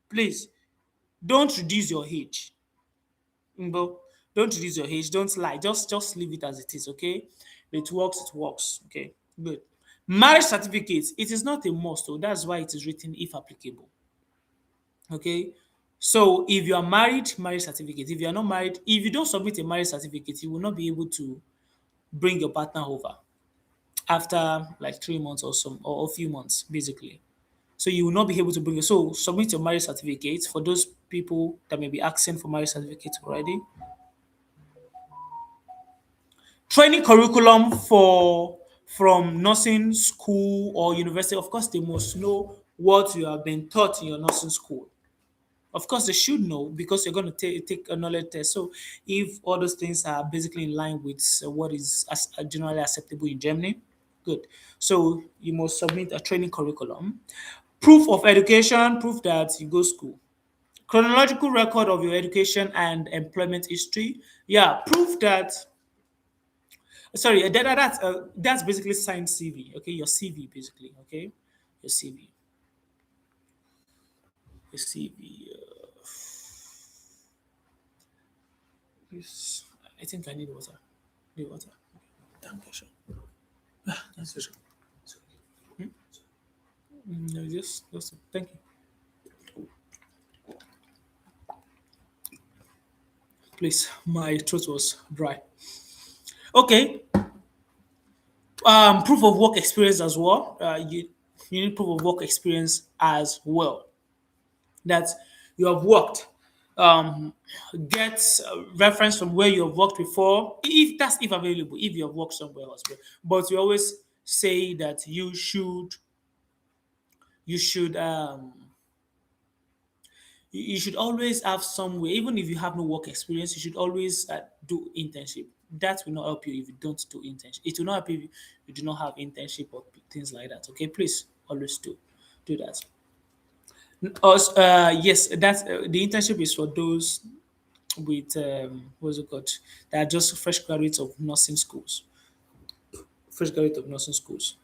Please, don't reduce your age. Ngbo, don't reduce your age. Don't lie. Just leave it as it is, okay? It works, it works. Okay, good. Marriage certificate. It is not a must, so that's why it is written if applicable. Okay. So if you are married, marriage certificate. If you are not married, if you don't submit a marriage certificate, you will not be able to bring your partner over after like 3 months or some or a few months, basically. So you will not be able to bring it. So submit your marriage certificate for those people that may be asking for marriage certificate already. Training curriculum for from nursing school or university. Of course, they must know what you have been taught in your nursing school. Of course, they should know because you're going to take a knowledge test. So, if all those things are basically in line with what is generally acceptable in Germany, good. So, you must submit a training curriculum, proof of education, proof that you go school, chronological record of your education and employment history. Yeah, proof that. Sorry, that's basically signed CV. Okay, your CV basically. Okay, your CV, your CV. Please, I think I need water. Need water. Thank you, sure. That's for sure. No, just thank you. Please, my throat was dry. Okay. Proof of work experience as well. You need proof of work experience as well. That you have worked. Um, get reference from where you have worked before, if that's if available. If you have worked somewhere else, but we always say that you should always have somewhere, even if you have no work experience, you should always do internship. That will not help you if you don't do internship. It will not help you if you do not have internship or things like that. Okay, please always do that. Yes, that's the internship is for those with what's it called? That are just fresh graduates of nursing schools. Fresh graduate of nursing schools.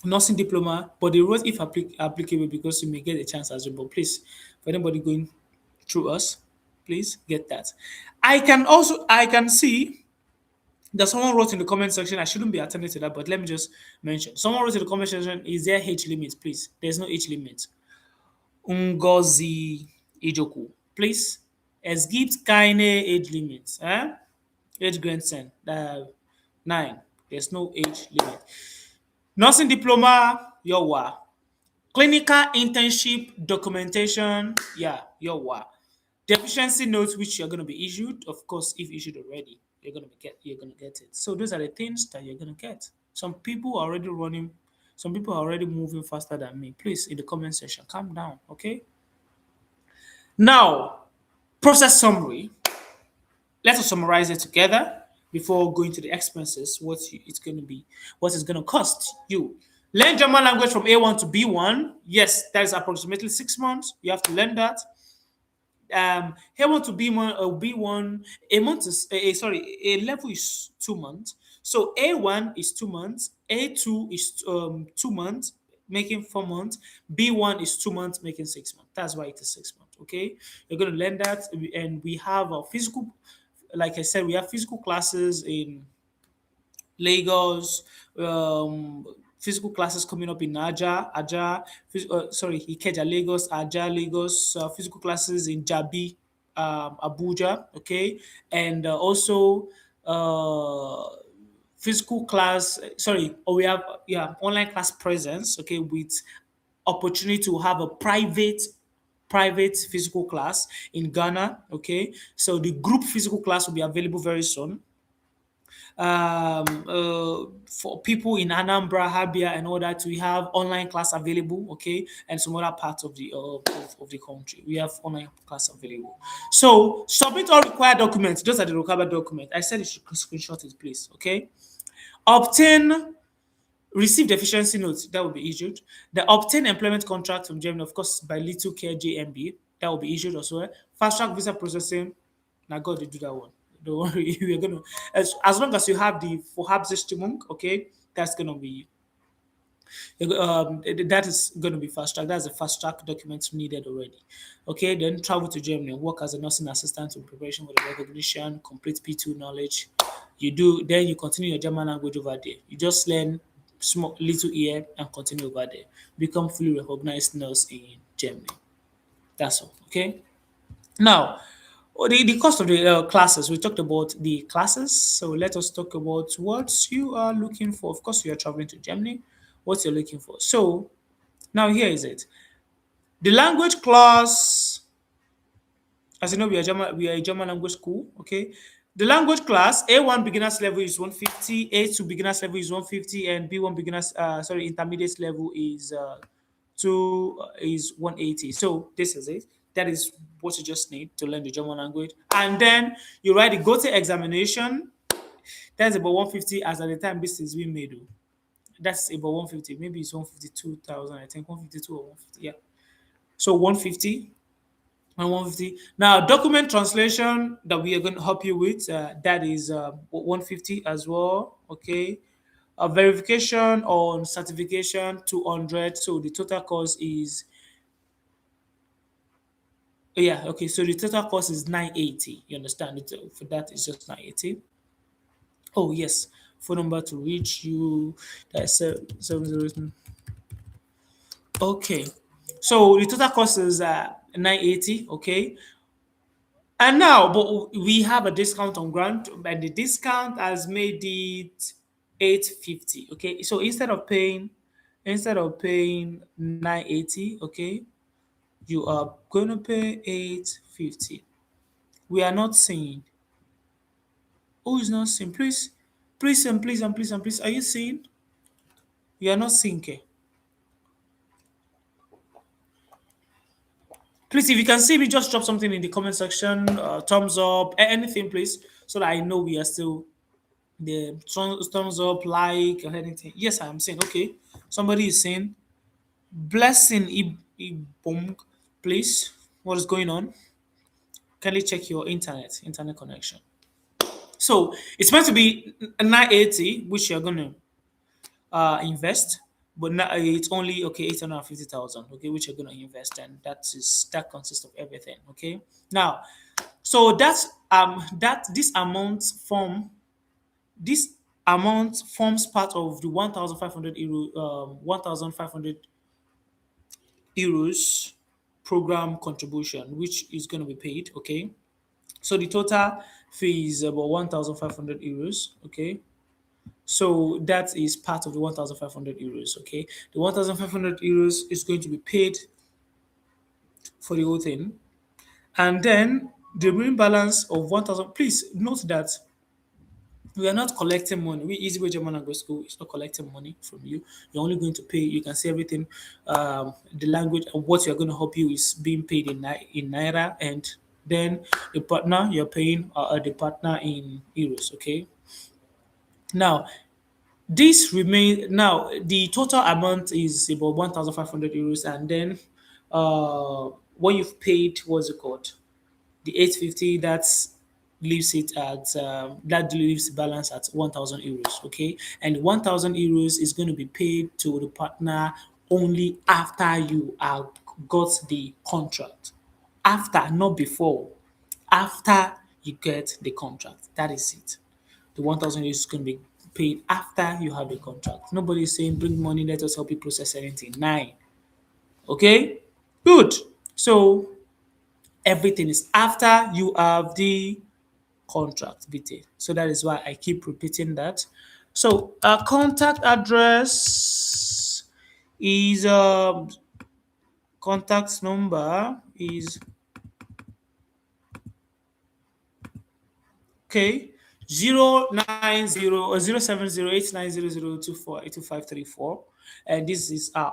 Nursing diploma, but the roles if applicable because you may get a chance as well. But please, for anybody going through us, please get that. I can see that someone wrote in the comment section. I shouldn't be attending to that, but let me just mention. Someone wrote in the comment section, is there age limit? Please, there's no age limit. Ngozi Ijoku, please. Es gibt keine age limits. Age Grenzen, 9. There's no age limit. Nursing diploma, yowa. Clinical internship documentation, yeah, yowa. Deficiency notes which you're going to be issued, of course, if issued already, you're gonna get it. So those are the things that you're gonna get. Some people are already running, some people are already moving faster than me. Please, in the comment section, calm down, okay? Now, process summary. Let us summarize it together before going to the expenses. It's going to be, what it's going to cost you. Learn German language from A1 to B1. Yes, that is approximately 6 months. You have to learn that. A1 to B1, B1, a month is sorry, a level is 2 months. So A1 is 2 months, A2 is 2 months, making 4 months, B1 is 2 months, making 6 months. That's why it is 6 months. Okay, you're going to learn that, and we have a physical. Like I said, we have physical classes in Lagos, um, physical classes coming up in Ikeja, Lagos, Aja, Lagos, physical classes in Jabi, Abuja, okay, and also uh, physical class, sorry, or we have, yeah, online class presence, okay, with opportunity to have a private physical class in Ghana, okay. So the group physical class will be available very soon, for people in Anambra, Habia, and all that. We have online class available, okay, and some other parts of the country. We have online class available. So submit all required documents. Those are the required documents. I said you should screenshot it, please. Okay. Obtain Receive deficiency notes that will be issued. The obtain employment contract from Germany, of course, by Little Care JMB, that will be issued as well. Fast track visa processing. Now, God, they do that one. Don't worry, we're gonna, as long as you have the Vorhabsbestimmung, okay, that's gonna be that is going to be fast track. That's the fast track documents needed already. Okay, then travel to Germany and work as a nursing assistant in preparation for the recognition, complete P2 knowledge. You do, then you continue your German language over there. You just learn small little here and continue over there. Become fully recognized nurse in Germany. That's all. Okay. Now, the cost of the classes. We talked about the classes. So let us talk about what you are looking for. Of course, you are traveling to Germany. What you're looking for. So now here is it. The language class, as you know, we are a German language school. Okay. The language class A1 beginners level is 150, A2 beginners level is 150, and B1 beginners intermediate level is 180. So this is it. That is what you just need to learn the German language. And then you write the GOTE examination. That's about 150 as at the time this is being made. That's about 150. Maybe it's 152,000. I think 152 or 150. Yeah. So 150 and 150. Now, document translation that we are going to help you with, that is 150 as well. Okay. Verification on certification 200. So the total cost is, yeah, okay. So the total cost is 980. You understand? For that is just 980. Oh, yes. Phone number to reach you. That's 708. Okay. So the total cost is 980. Okay. And now, but we have a discount on grant, and the discount has made it 850. Okay. So instead of paying 980, okay, you are gonna pay 850. We are not seeing. Who is not seeing? Please, and please, and please, and please. Are you seeing? You are not seeing. Okay. Please, if you can see me, just drop something in the comment section, thumbs up, anything, please, so that I know we are still the thumbs up, like, or anything. Yes, I am saying. Okay, somebody is saying, blessing Ibong, please. What is going on? Kindly check your internet connection. So it's meant to be 980, which you're gonna invest, but now it's only okay 850,000. Okay, which you're gonna invest, and that consists of everything. Okay, now, so that this amount forms part of the 1,500 euro 1,500 euros program contribution, which is going to be paid. Okay, so the total fee is about 1,500 euros. Okay, so that is part of the 1,500 euros. Okay, the 1,500 euros is going to be paid for the whole thing, and then the remaining balance of 1,000. Please note that we are not collecting money. We Easyway German Language School is not collecting money from you. You're only going to pay. You can see everything. The language and what you're going to help you is being paid in naira, and then the partner you're paying the partner in euros. Okay. Now this remain. Now the total amount is about 1,500 euros, and then what you've paid, what's it called? The 850, that leaves the balance at 1,000 euros. Okay, and 1,000 euros is going to be paid to the partner only after you have got the contract. After, not before. After you get the contract, that is it. The 1,000 is going to be paid after you have the contract. Nobody is saying bring money, let us help you process anything. Nine. Okay? Good. So everything is after you have the contract, BT. So that is why I keep repeating that. So our contact address is contact number is okay 090 or 070 890024 and this is our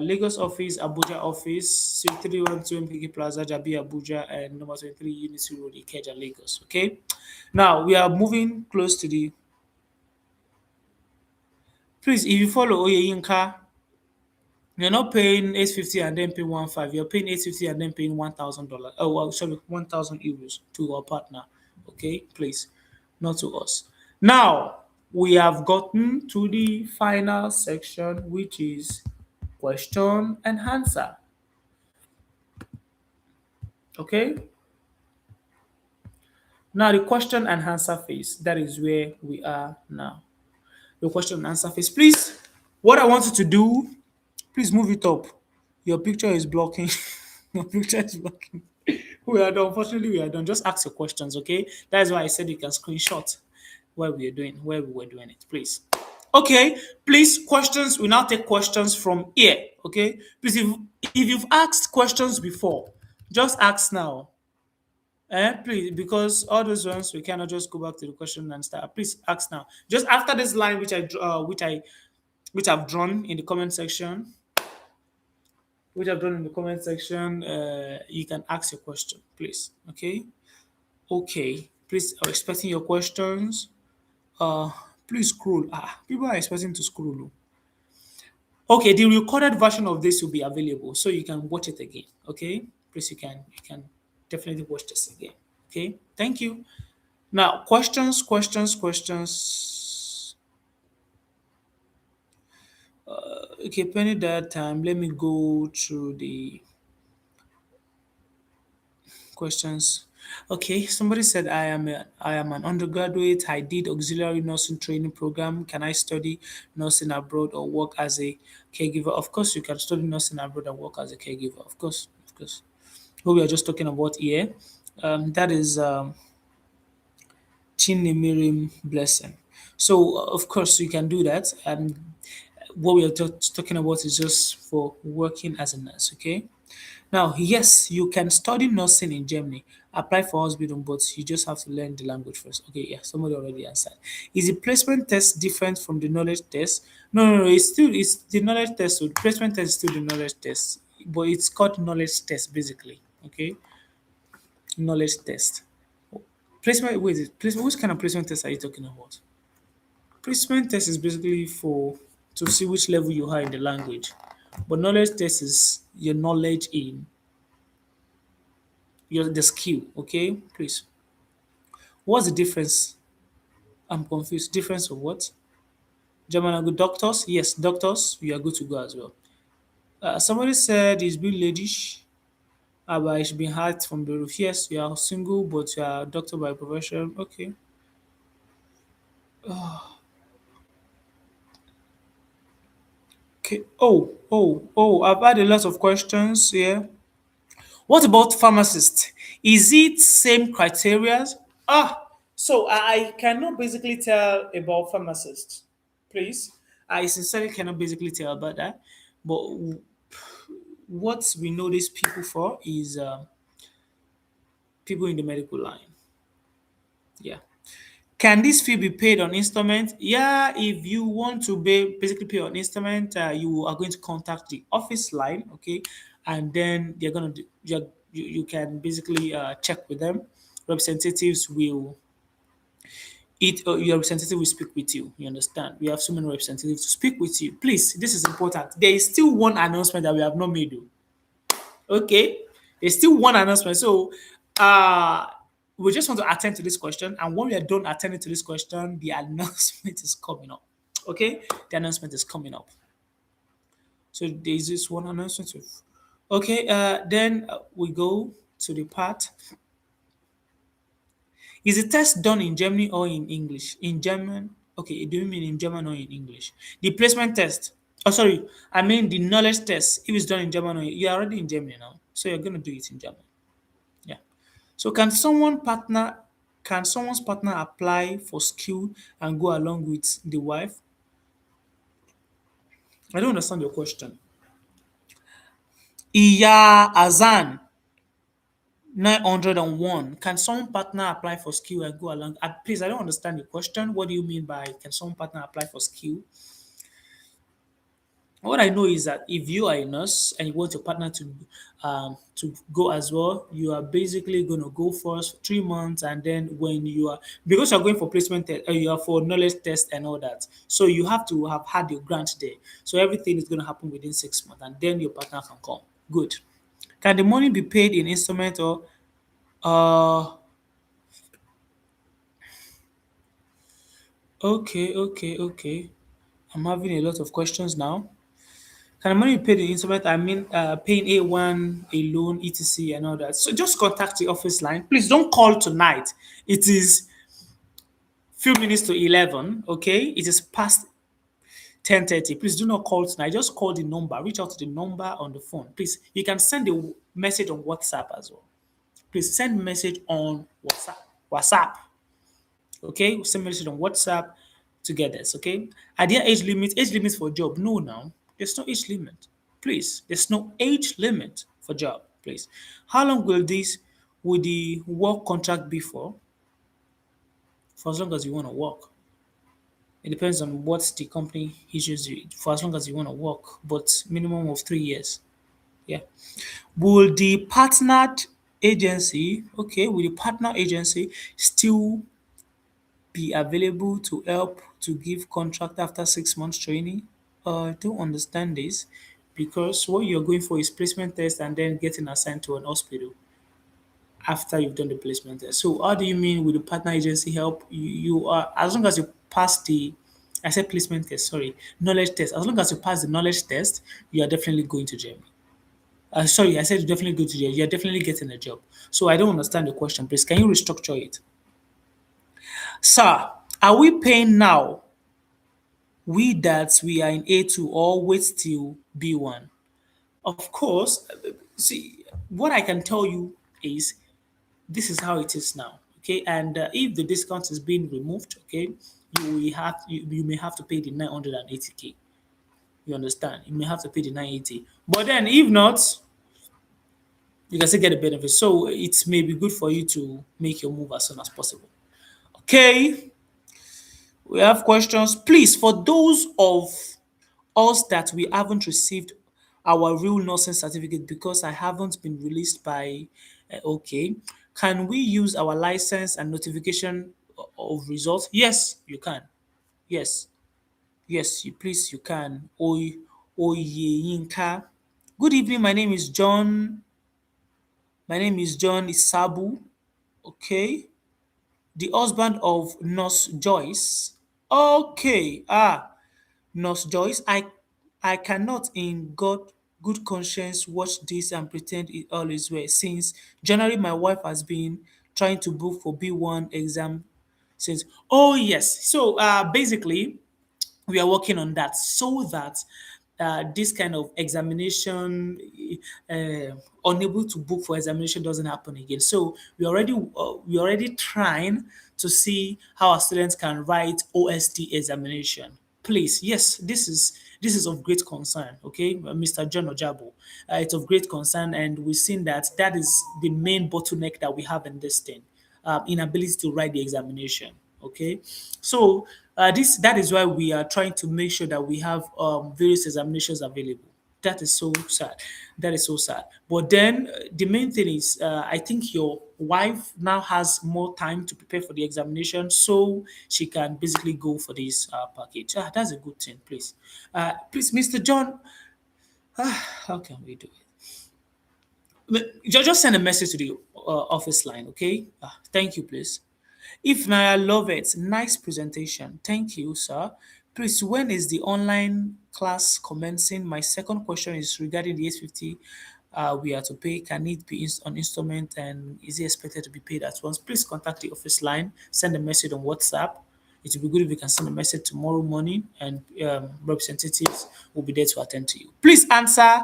Lagos office, Abuja office, Suite 312 MKK Plaza, Jabi, Abuja, and number 23 Unity Road, Ikeja, Lagos. Okay. Now we are moving close to the. Please, if you follow Oyeyinka, you're not paying 850 and then paying 1,500. You're paying 850 and then paying $1,000. Oh, well, sorry, 1,000 euros to our partner. Okay, please, not to us. Now we have gotten to the final section, which is question and answer. Okay. Now the question and answer phase. That is where we are now. The question and answer phase. Please, what I want you to do, please move it up. Your picture is blocking. Your picture is blocking. We are done. Unfortunately, we are done. Just ask your questions, okay? That is why I said you can screenshot where we were doing it, please. Okay, please, questions. We now take questions from here, okay? Please, if you've asked questions before, just ask now. Please, because all those ones we cannot just go back to the question and start. Please ask now. Just after this line, which I've drawn in the comment section, you can ask your question, please. Okay. Okay. Please, I'm expecting your questions. Uh, please scroll. People are expecting to scroll. Okay, the recorded version of this will be available, so you can watch it again. Okay. Please, you can definitely watch this again. Okay. Thank you. Now, questions. Okay, pending that time, let me go through the questions. Okay, somebody said I am an undergraduate. I did auxiliary nursing training program. Can I study nursing abroad or work as a caregiver? Of course, you can study nursing abroad and work as a caregiver. Of course, of course. What we are just talking about here, that is Chinemirim blessing. So, of course, you can do that. And what we are talking about is just for working as a nurse, okay? Now, yes, you can study nursing in Germany, apply for hospital, but you just have to learn the language first. Okay, yeah, somebody already answered. Is the placement test different from the knowledge test? No, it's the knowledge test. So the placement test is still the knowledge test, but it's called knowledge test basically. Okay, knowledge test. Placement. Wait, placement. Which kind of placement test are you talking about? Placement test is basically for to see which level you are in the language, but knowledge test is your knowledge in the skill. Okay, please. What's the difference? I'm confused. Difference of what? German are good doctors? Yes, doctors. You are good to go as well. Somebody said he's been ladish, but he's been hurt from the roof. Yes, you are single, but you are a doctor by profession. Okay. Okay. Oh. I've had a lot of questions here. What about pharmacist? Is it same criteria? So I cannot basically tell about pharmacists. Please, I sincerely cannot basically tell about that. But what we know these people for is people in the medical line. Yeah. Can this fee be paid on installment? Yeah, if you want to basically pay on installment, you are going to contact the office line, okay, and then they're gonna do, you can basically check with them. Representatives will your representative will speak with you. You understand? We have so many representatives to speak with you. Please, this is important. There is still one announcement that we have not made. Though. Okay, there's still one announcement. So, uh, we just want to attend to this question, and when we are done attending to this question, the announcement is coming up. Okay, the announcement is coming up. So there's this one announcement. Okay, then we go to the part. Is the test done in Germany or in English? In German? Okay, do you mean in German or in English? The placement test. Oh, sorry. I mean the knowledge test. If it's done in German or you're already in Germany now, so you're gonna do it in German. Yeah. So can someone's partner apply for skill and go along with the wife? I don't understand your question. Iya Azan 901. Can someone partner apply for skill and go along? Please, I don't understand the question. What do you mean by can someone partner apply for skill? What I know is that if you are a nurse and you want your partner to go as well, you are basically going to go first 3 months, and then when you are because you're going for placement test, you are for knowledge test and all that. So you have to have had your grant there. So everything is going to happen within 6 months, and then your partner can come. Good. Can the money be paid in installment or uh? Okay. I'm having a lot of questions now. Can the money be paid in instrument? I mean, paying A1, a loan, etc., and all that. So just contact the office line. Please don't call tonight. It is few minutes to 11. Okay, it is past 10:30. Please do not call tonight. Just call the number. Reach out to the number on the phone. Please, you can send a message on WhatsApp as well. Please send message on WhatsApp. WhatsApp. Okay, send message on WhatsApp to get this. Okay, are there age limits? Age limits for job? No, now there's no age limit. Please, there's no age limit for job. Please, how long will the work contract be for? For as long as you want to work. It depends on what the company issues you. For as long as you want to work, but minimum of 3 years. Yeah. Will the partnered agency? Okay, will the partner agency still be available to help to give contract after 6 months training? I don't understand this because what you're going for is placement test and then getting assigned to an hospital after you've done the placement test. So how do you mean with the partner agency help? You are as long as you pass the I said placement test, sorry, knowledge test. As long as you pass the knowledge test, you are definitely going to Germany. Sorry, I said you definitely go to Germany. You're definitely getting a job. So I don't understand the question, please. Can you restructure it? Sir, are we paying now we are in A2 or wait till B1? Of course, see, what I can tell you is this is how it is now. Okay, and if the discount is being removed, okay, you may have to pay the 980k. You understand? You may have to pay the 980. But then if not, you can still get a benefit. So it may be good for you to make your move as soon as possible. Okay, we have questions. Please, for those of us that we haven't received our real nursing certificate because I haven't been released by okay, can we use our license and notification of results? Yes, you can. Yes, yes, you can. Oyeyinka. Good evening. My name is John Isabu. Okay, the husband of Nurse Joyce. Okay, Nurse Joyce, I cannot in good conscience watch this and pretend it all is well. Since January, my wife has been trying to book for B1 exam since. Oh yes. So basically, we are working on that so that this kind of examination, unable to book for examination doesn't happen again. So we already trying to see how our students can write OST examination. Please, yes, this is of great concern. Okay, Mr. John Ojabo, it's of great concern, and we've seen that is the main bottleneck that we have in this thing, inability to write the examination. Okay, so this that is why we are trying to make sure that we have various examinations available. That is so sad. That is so sad. But then the main thing is, I think your wife now has more time to prepare for the examination, so she can basically go for this package. That's a good thing. Please, Mr. John, how can we do it? Just send a message to the office line, okay? Thank you, please. If I love it, nice presentation. Thank you, sir. Please, when is the online class commencing? My second question is regarding the 850 we are to pay. Can it be on installment and is it expected to be paid at once? Please contact the office line, send a message on WhatsApp. It will be good if you can send a message tomorrow morning and representatives will be there to attend to you. Please answer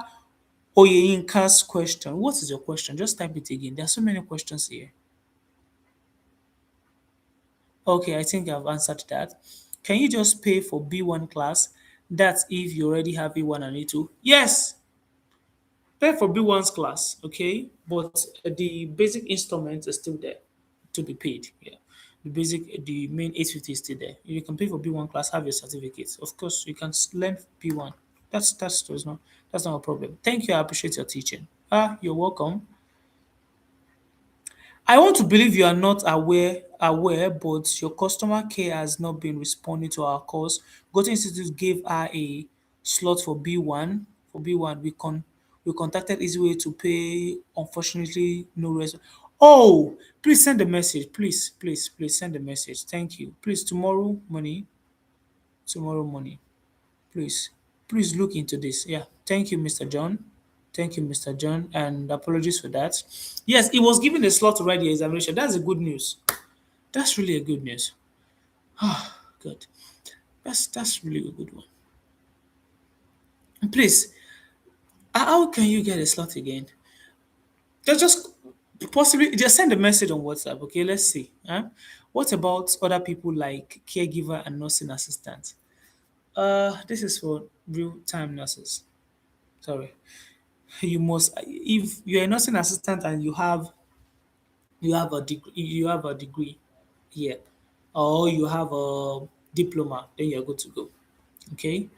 Oyeyinka's question. What is your question? Just type it again. There are so many questions here. Okay, I think I've answered that. Can you just pay for B1 class? That's if you already have A1 and A2. Yes, pay for B1's class, okay? But the basic instrument is still there to be paid. Yeah. The main 850 is still there. You can pay for B1 class, have your certificate. Of course, you can learn B1. That's not a problem. Thank you. I appreciate your teaching. You're welcome. I want to believe you are not aware, but your customer care has not been responding to our calls. Goto Institute gave her a slot for B1. For B1, we contacted Easyway to pay. Unfortunately, no response. Oh, please send a message. Please send a message. Thank you. Please tomorrow morning. Please, please look into this. Yeah. Thank you, Mr. John. Thank you, Mr. John, and apologies for that. Yes, it was given a slot to write the examination. That's a good news. That's really a good news. Good. That's really a good one. And please, how can you get a slot again? Just possibly just send a message on WhatsApp. Okay, let's see. What about other people like caregiver and nursing assistant? This is for real-time nurses. Sorry, you must if you're a nursing assistant and you have a degree here, or you have a diploma, then you're good to go. Okay.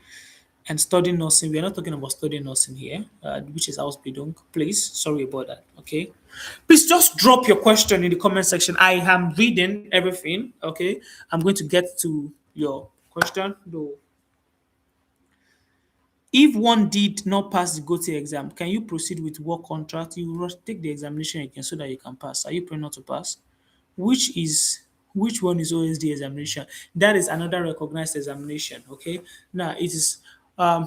And studying nursing, we are not talking about studying nursing here, which is Ausbildung. Please, sorry about that. Okay. Please just drop your question in the comment section. I am reading everything. Okay. I'm going to get to your question. Though, if one did not pass the GOTE exam, can you proceed with work contract? You must take the examination again so that you can pass. Are you praying not to pass? which is which one is OSD examination? That is another recognized examination. Okay. Now it is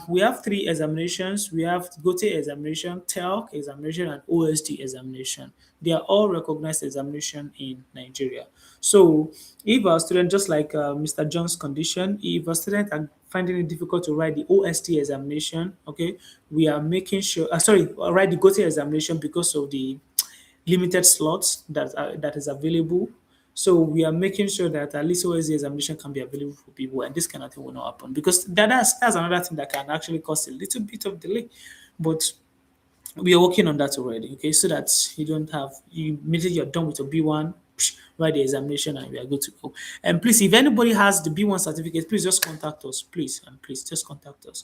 we have three examinations. We have GOTE examination, TELC examination, and OSD examination. They are all recognized examination in Nigeria. So if a student, just like Mr. John's condition, if a student are finding it difficult to write the OSD examination, okay, we are making sure, write the GOTE examination because of the limited slots that is available. So we are making sure that at least OSD examination can be available for people, and this kind of thing will not happen because that's another thing that can actually cause a little bit of delay. But we are working on that already, okay? So that you don't have you immediately you're done with your B1, write the examination, and we are good to go. And please, if anybody has the B1 certificate, please just contact us, please, and please just contact us.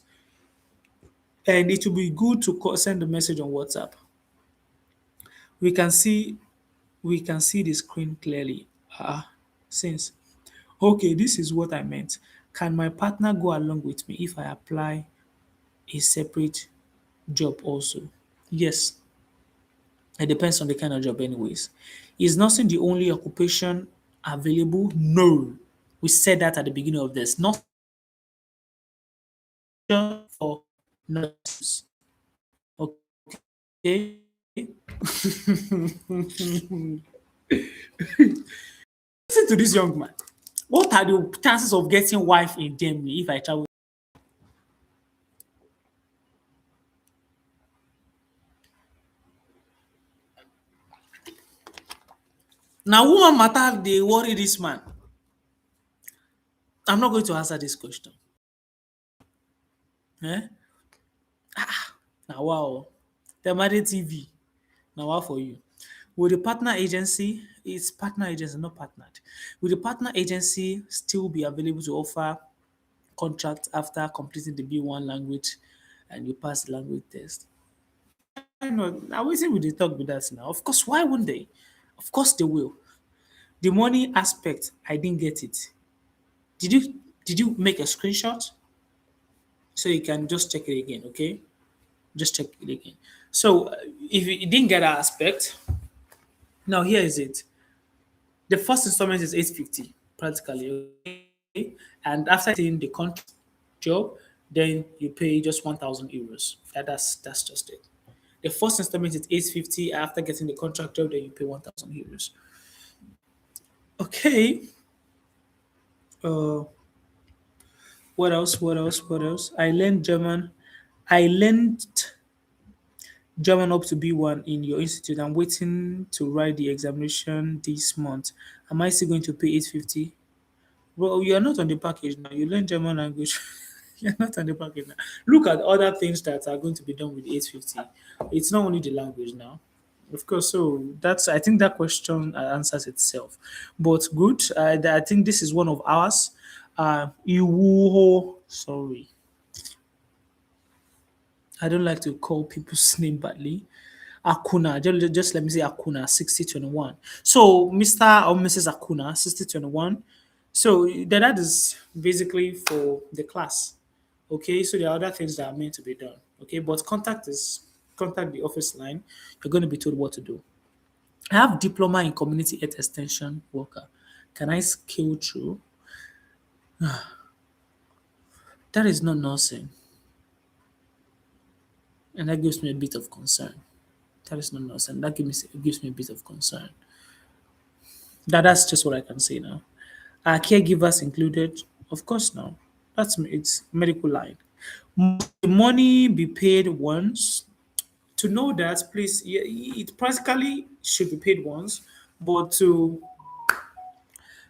And it will be good to send a message on WhatsApp. We can see we can see the screen clearly. Since okay, this is what I meant. Can my partner go along with me if I apply a separate job also? Yes, it depends on the kind of job, anyways. Is nursing the only occupation available? No. We said that at the beginning of this. Not for nurses. Okay. Listen to this young man. What are the chances of getting wife in Germany if I travel? Now, woman matter they worry this man. I'm not going to answer this question. Eh? Now, wow. Temade TV. Now, wow for you. Will the partner agency, it's partner agency, not partnered. Will the partner agency still be available to offer contract after completing the B1 language and you pass the language test? I know. Now, waiting with the talk with us now. Of course, why wouldn't they? Of course, they will. The money aspect, I didn't get it. Did you make a screenshot so you can just check it again? Okay, just check it again. So if you didn't get that aspect, now here is it. The first installment is 850 practically, okay? And after getting the contract job, then you pay just 1,000 euros. That's just it. The first installment is 850. After getting the contract job, then you pay 1,000 euros. Okay. Uh, what else? What else? What else? I learned German. I learned German up to B1 in your institute. I'm waiting to write the examination this month. Am I still going to pay 850? Well, you are not on the package now. You learn German language. You're not on the package now. Look at other things that are going to be done with 850. It's not only the language now. Of course, so that's I think that question answers itself. But good. I think this is one of ours. Iwuho, sorry. I don't like to call people's name badly. Akuna, just let me say Akuna 6021. So Mr. or Mrs. Akuna 6021. So that is basically for the class. Okay, so there are other things that are meant to be done. Okay, but contact the office line. You're going to be told what to do. I have diploma in community health extension worker. Can I scale through? That is not nursing, and that gives me a bit of concern. That is not nursing. That gives me a bit of concern. That's just what I can say now. Are caregivers included? Of course, now. It's medical line. Must the money be paid once? To know that, please, yeah, it practically should be paid once, but to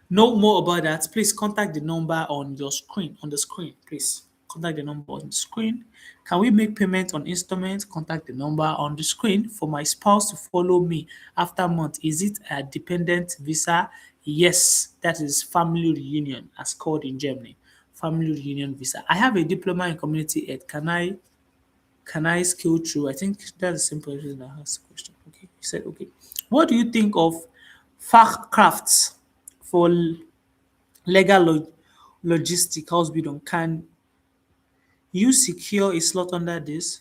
know more about that, please contact the number on your screen, on the screen, please. Contact the number on the screen. Can we make payment on installments? Contact the number on the screen for my spouse to follow me after month. Is it a dependent visa? Yes, that is family reunion, as called in Germany. Family reunion visa. I have a diploma in community health. Can I scale through? I think that's a simple reason I asked the question. Okay, he said okay. What do you think of Fachkrafts for legal logistic Ausbildung? Can you secure a slot under this?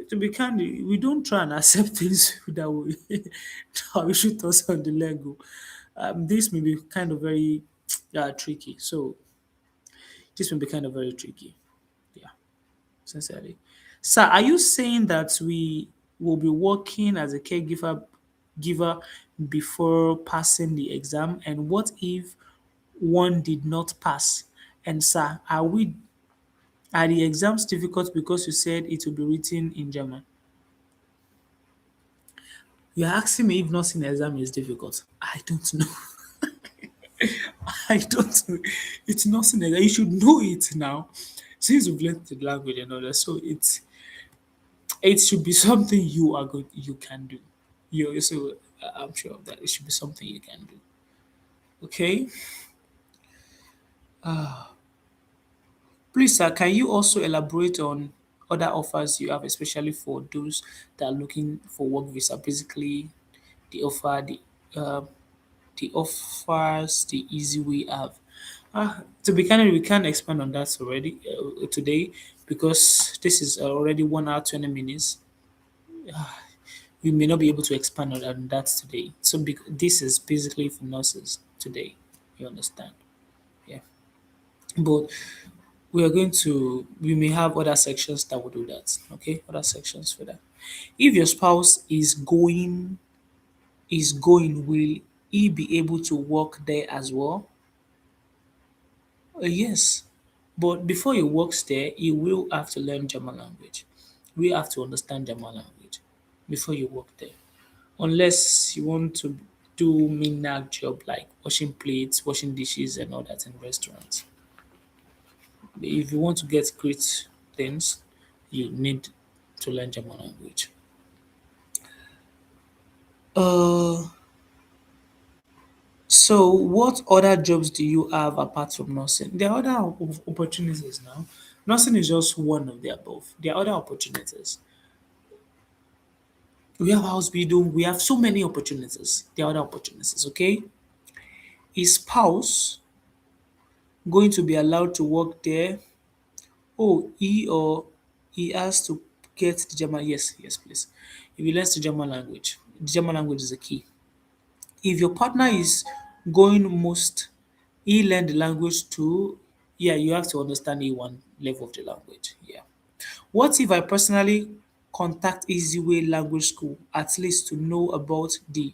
To be candid, we don't try and accept things that we shoot us on the Lego. This may be kind of very tricky. So this may be kind of very tricky. Yeah, sincerely. Sir, are you saying that we will be working as a giver before passing the exam? And what if one did not pass? And sir, are the exams difficult because you said it will be written in German? You're asking me if nursing exam is difficult. I don't know. I don't know. It's nursing exam. You should know it now. Since you've learned the language and all that, so it should be something you can do. I'm sure of that. It should be something you can do. Okay. Please, sir, can you also elaborate on other offers you have, especially for those that are looking for work visa? Basically, the offer the offers the easy way have. To be candid, we can't expand on that already today because this is already 1 hour 20 minutes. We may not be able to expand on that today. So this is basically for nurses today. You understand? Yeah. But we may have other sections that will do that. Okay, other sections for that. If your spouse is going, will he be able to work there as well? Yes, but before he works there, he will have to learn German language. We have to understand German language before you work there. Unless you want to do minag job like washing plates, washing dishes, and all that in restaurants. If you want to get great things, you need to learn German language. Uh, so what other jobs do you have apart from nursing? There are other opportunities now. Nursing is just one of the above. There are other opportunities. We have house building. We have so many opportunities. There are other opportunities. Okay, is spouse going to be allowed to work there? Oh, he has to. get the German, yes, yes, please. If he learns the German language is the key. If your partner is going most, he learn the language too, yeah, you have to understand A1 level of the language. Yeah. What if I personally contact Easyway Language School at least to know about the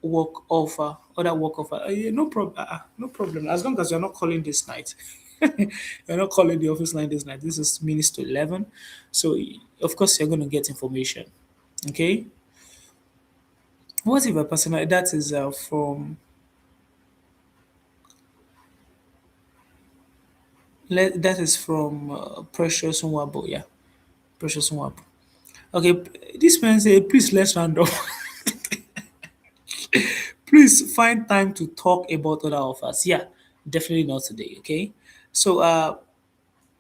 work offer, other work offer? Yeah, no problem. No problem. As long as you're not calling this night, you're not calling the office line this night. This is minutes to 11, so of course you're going to get information. Okay. What if I personally? That is from. That is from Precious Nwabo. Yeah, Precious Nwabo. Okay, this man say, please let's round up. Please find time to talk about other offers. Yeah, definitely not today. Okay, so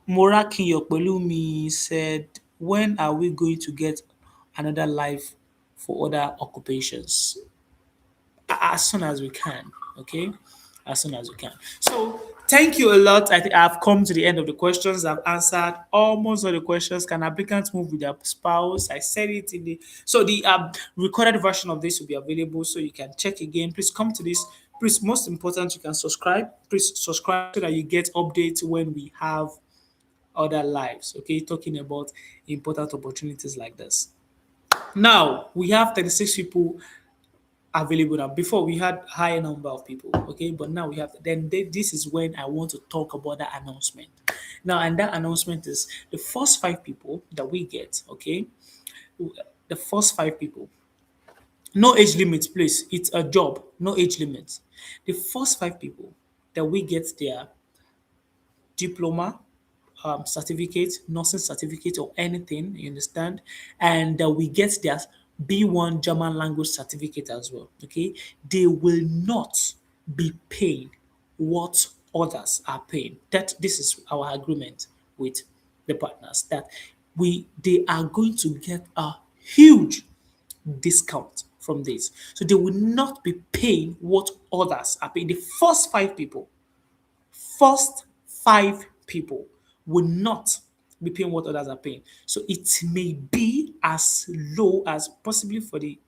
Moraki Yokbelumi said, when are we going to get another life for other occupations? As soon as we can. Okay, as soon as we can. So thank you a lot. I think I've come to the end of the questions. I've answered almost all the questions. Can applicants move with their spouse? I said it in the so the recorded version of this will be available, so you can check again. Please come to this. Please, most important, you can subscribe. Please subscribe so that you get updates when we have other lives. Okay, talking about important opportunities like this. Now we have 36 people available now. Before we had higher number of people, okay, but now we have. This is when I want to talk about the announcement. Now, and that announcement is the first 5 people that we get. Okay, the first 5 people. No age limit, please. It's a job. No age limit. The first 5 people that we get their diploma, certificate, nursing certificate, or anything, you understand? And we get their B1 German language certificate as well. Okay, they will not be paying what others are paying. That this is our agreement with the partners that they are going to get a huge discount from this. So they will not be paying what others are paying. The first 5 people will not be paying what others are paying. So it may be as low as possibly for this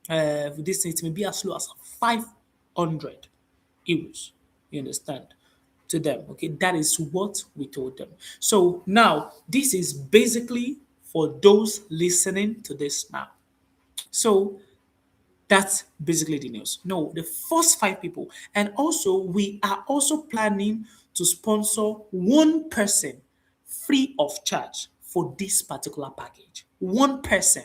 thing, it may be as low as 500 euros. You understand? To them. Okay, that is what we told them. So now this is basically for those listening to this now. So that's basically the news. No, the first 5 people. And also, we are also planning to sponsor one person free of charge for this particular package. One person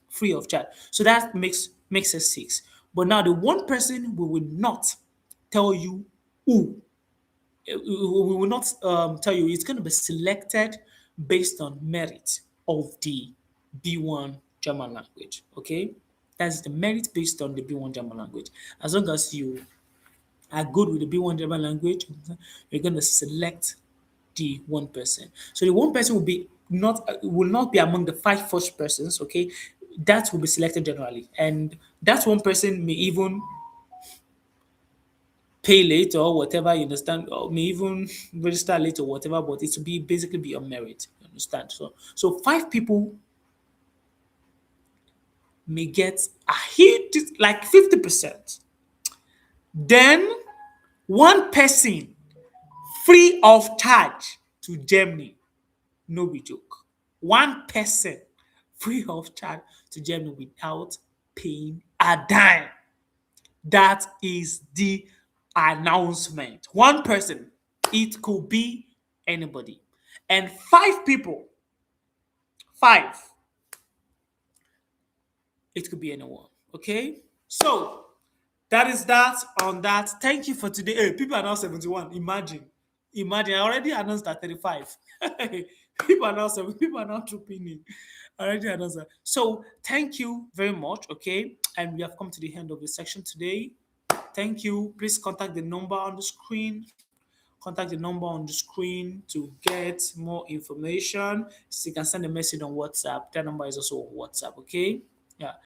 free of charge. So that makes us 6. But now the one person we will not tell you who. We will not tell you. It's going to be selected based on merit of the B1 German language. Okay, that's the merit based on the B1 German language. As long as you are good with the B1 German language, you're going to select the one person. So the one person will not be among the 5 first persons. Okay, that will be selected generally, and that one person may even pay late or whatever, you understand, or may even register late or whatever, but it will be basically be on merit, you understand. So 5 people may get a huge like 50%. Then one person free of charge to Germany. No be joke. One person free of charge to Germany without paying a dime. That is the announcement. One person, it could be anybody. And 5 people, 5, it could be anyone. Okay? So, that is that on that. Thank you for today. Hey, people are now 71. Imagine. Imagine. I already announced that 35. People are now 7. People are now trooping in. I already announced that. So, thank you very much. Okay? And we have come to the end of the section today. Thank you. Please contact the number on the screen. Contact the number on the screen to get more information. So you can send a message on WhatsApp. That number is also on WhatsApp. Okay. Yeah.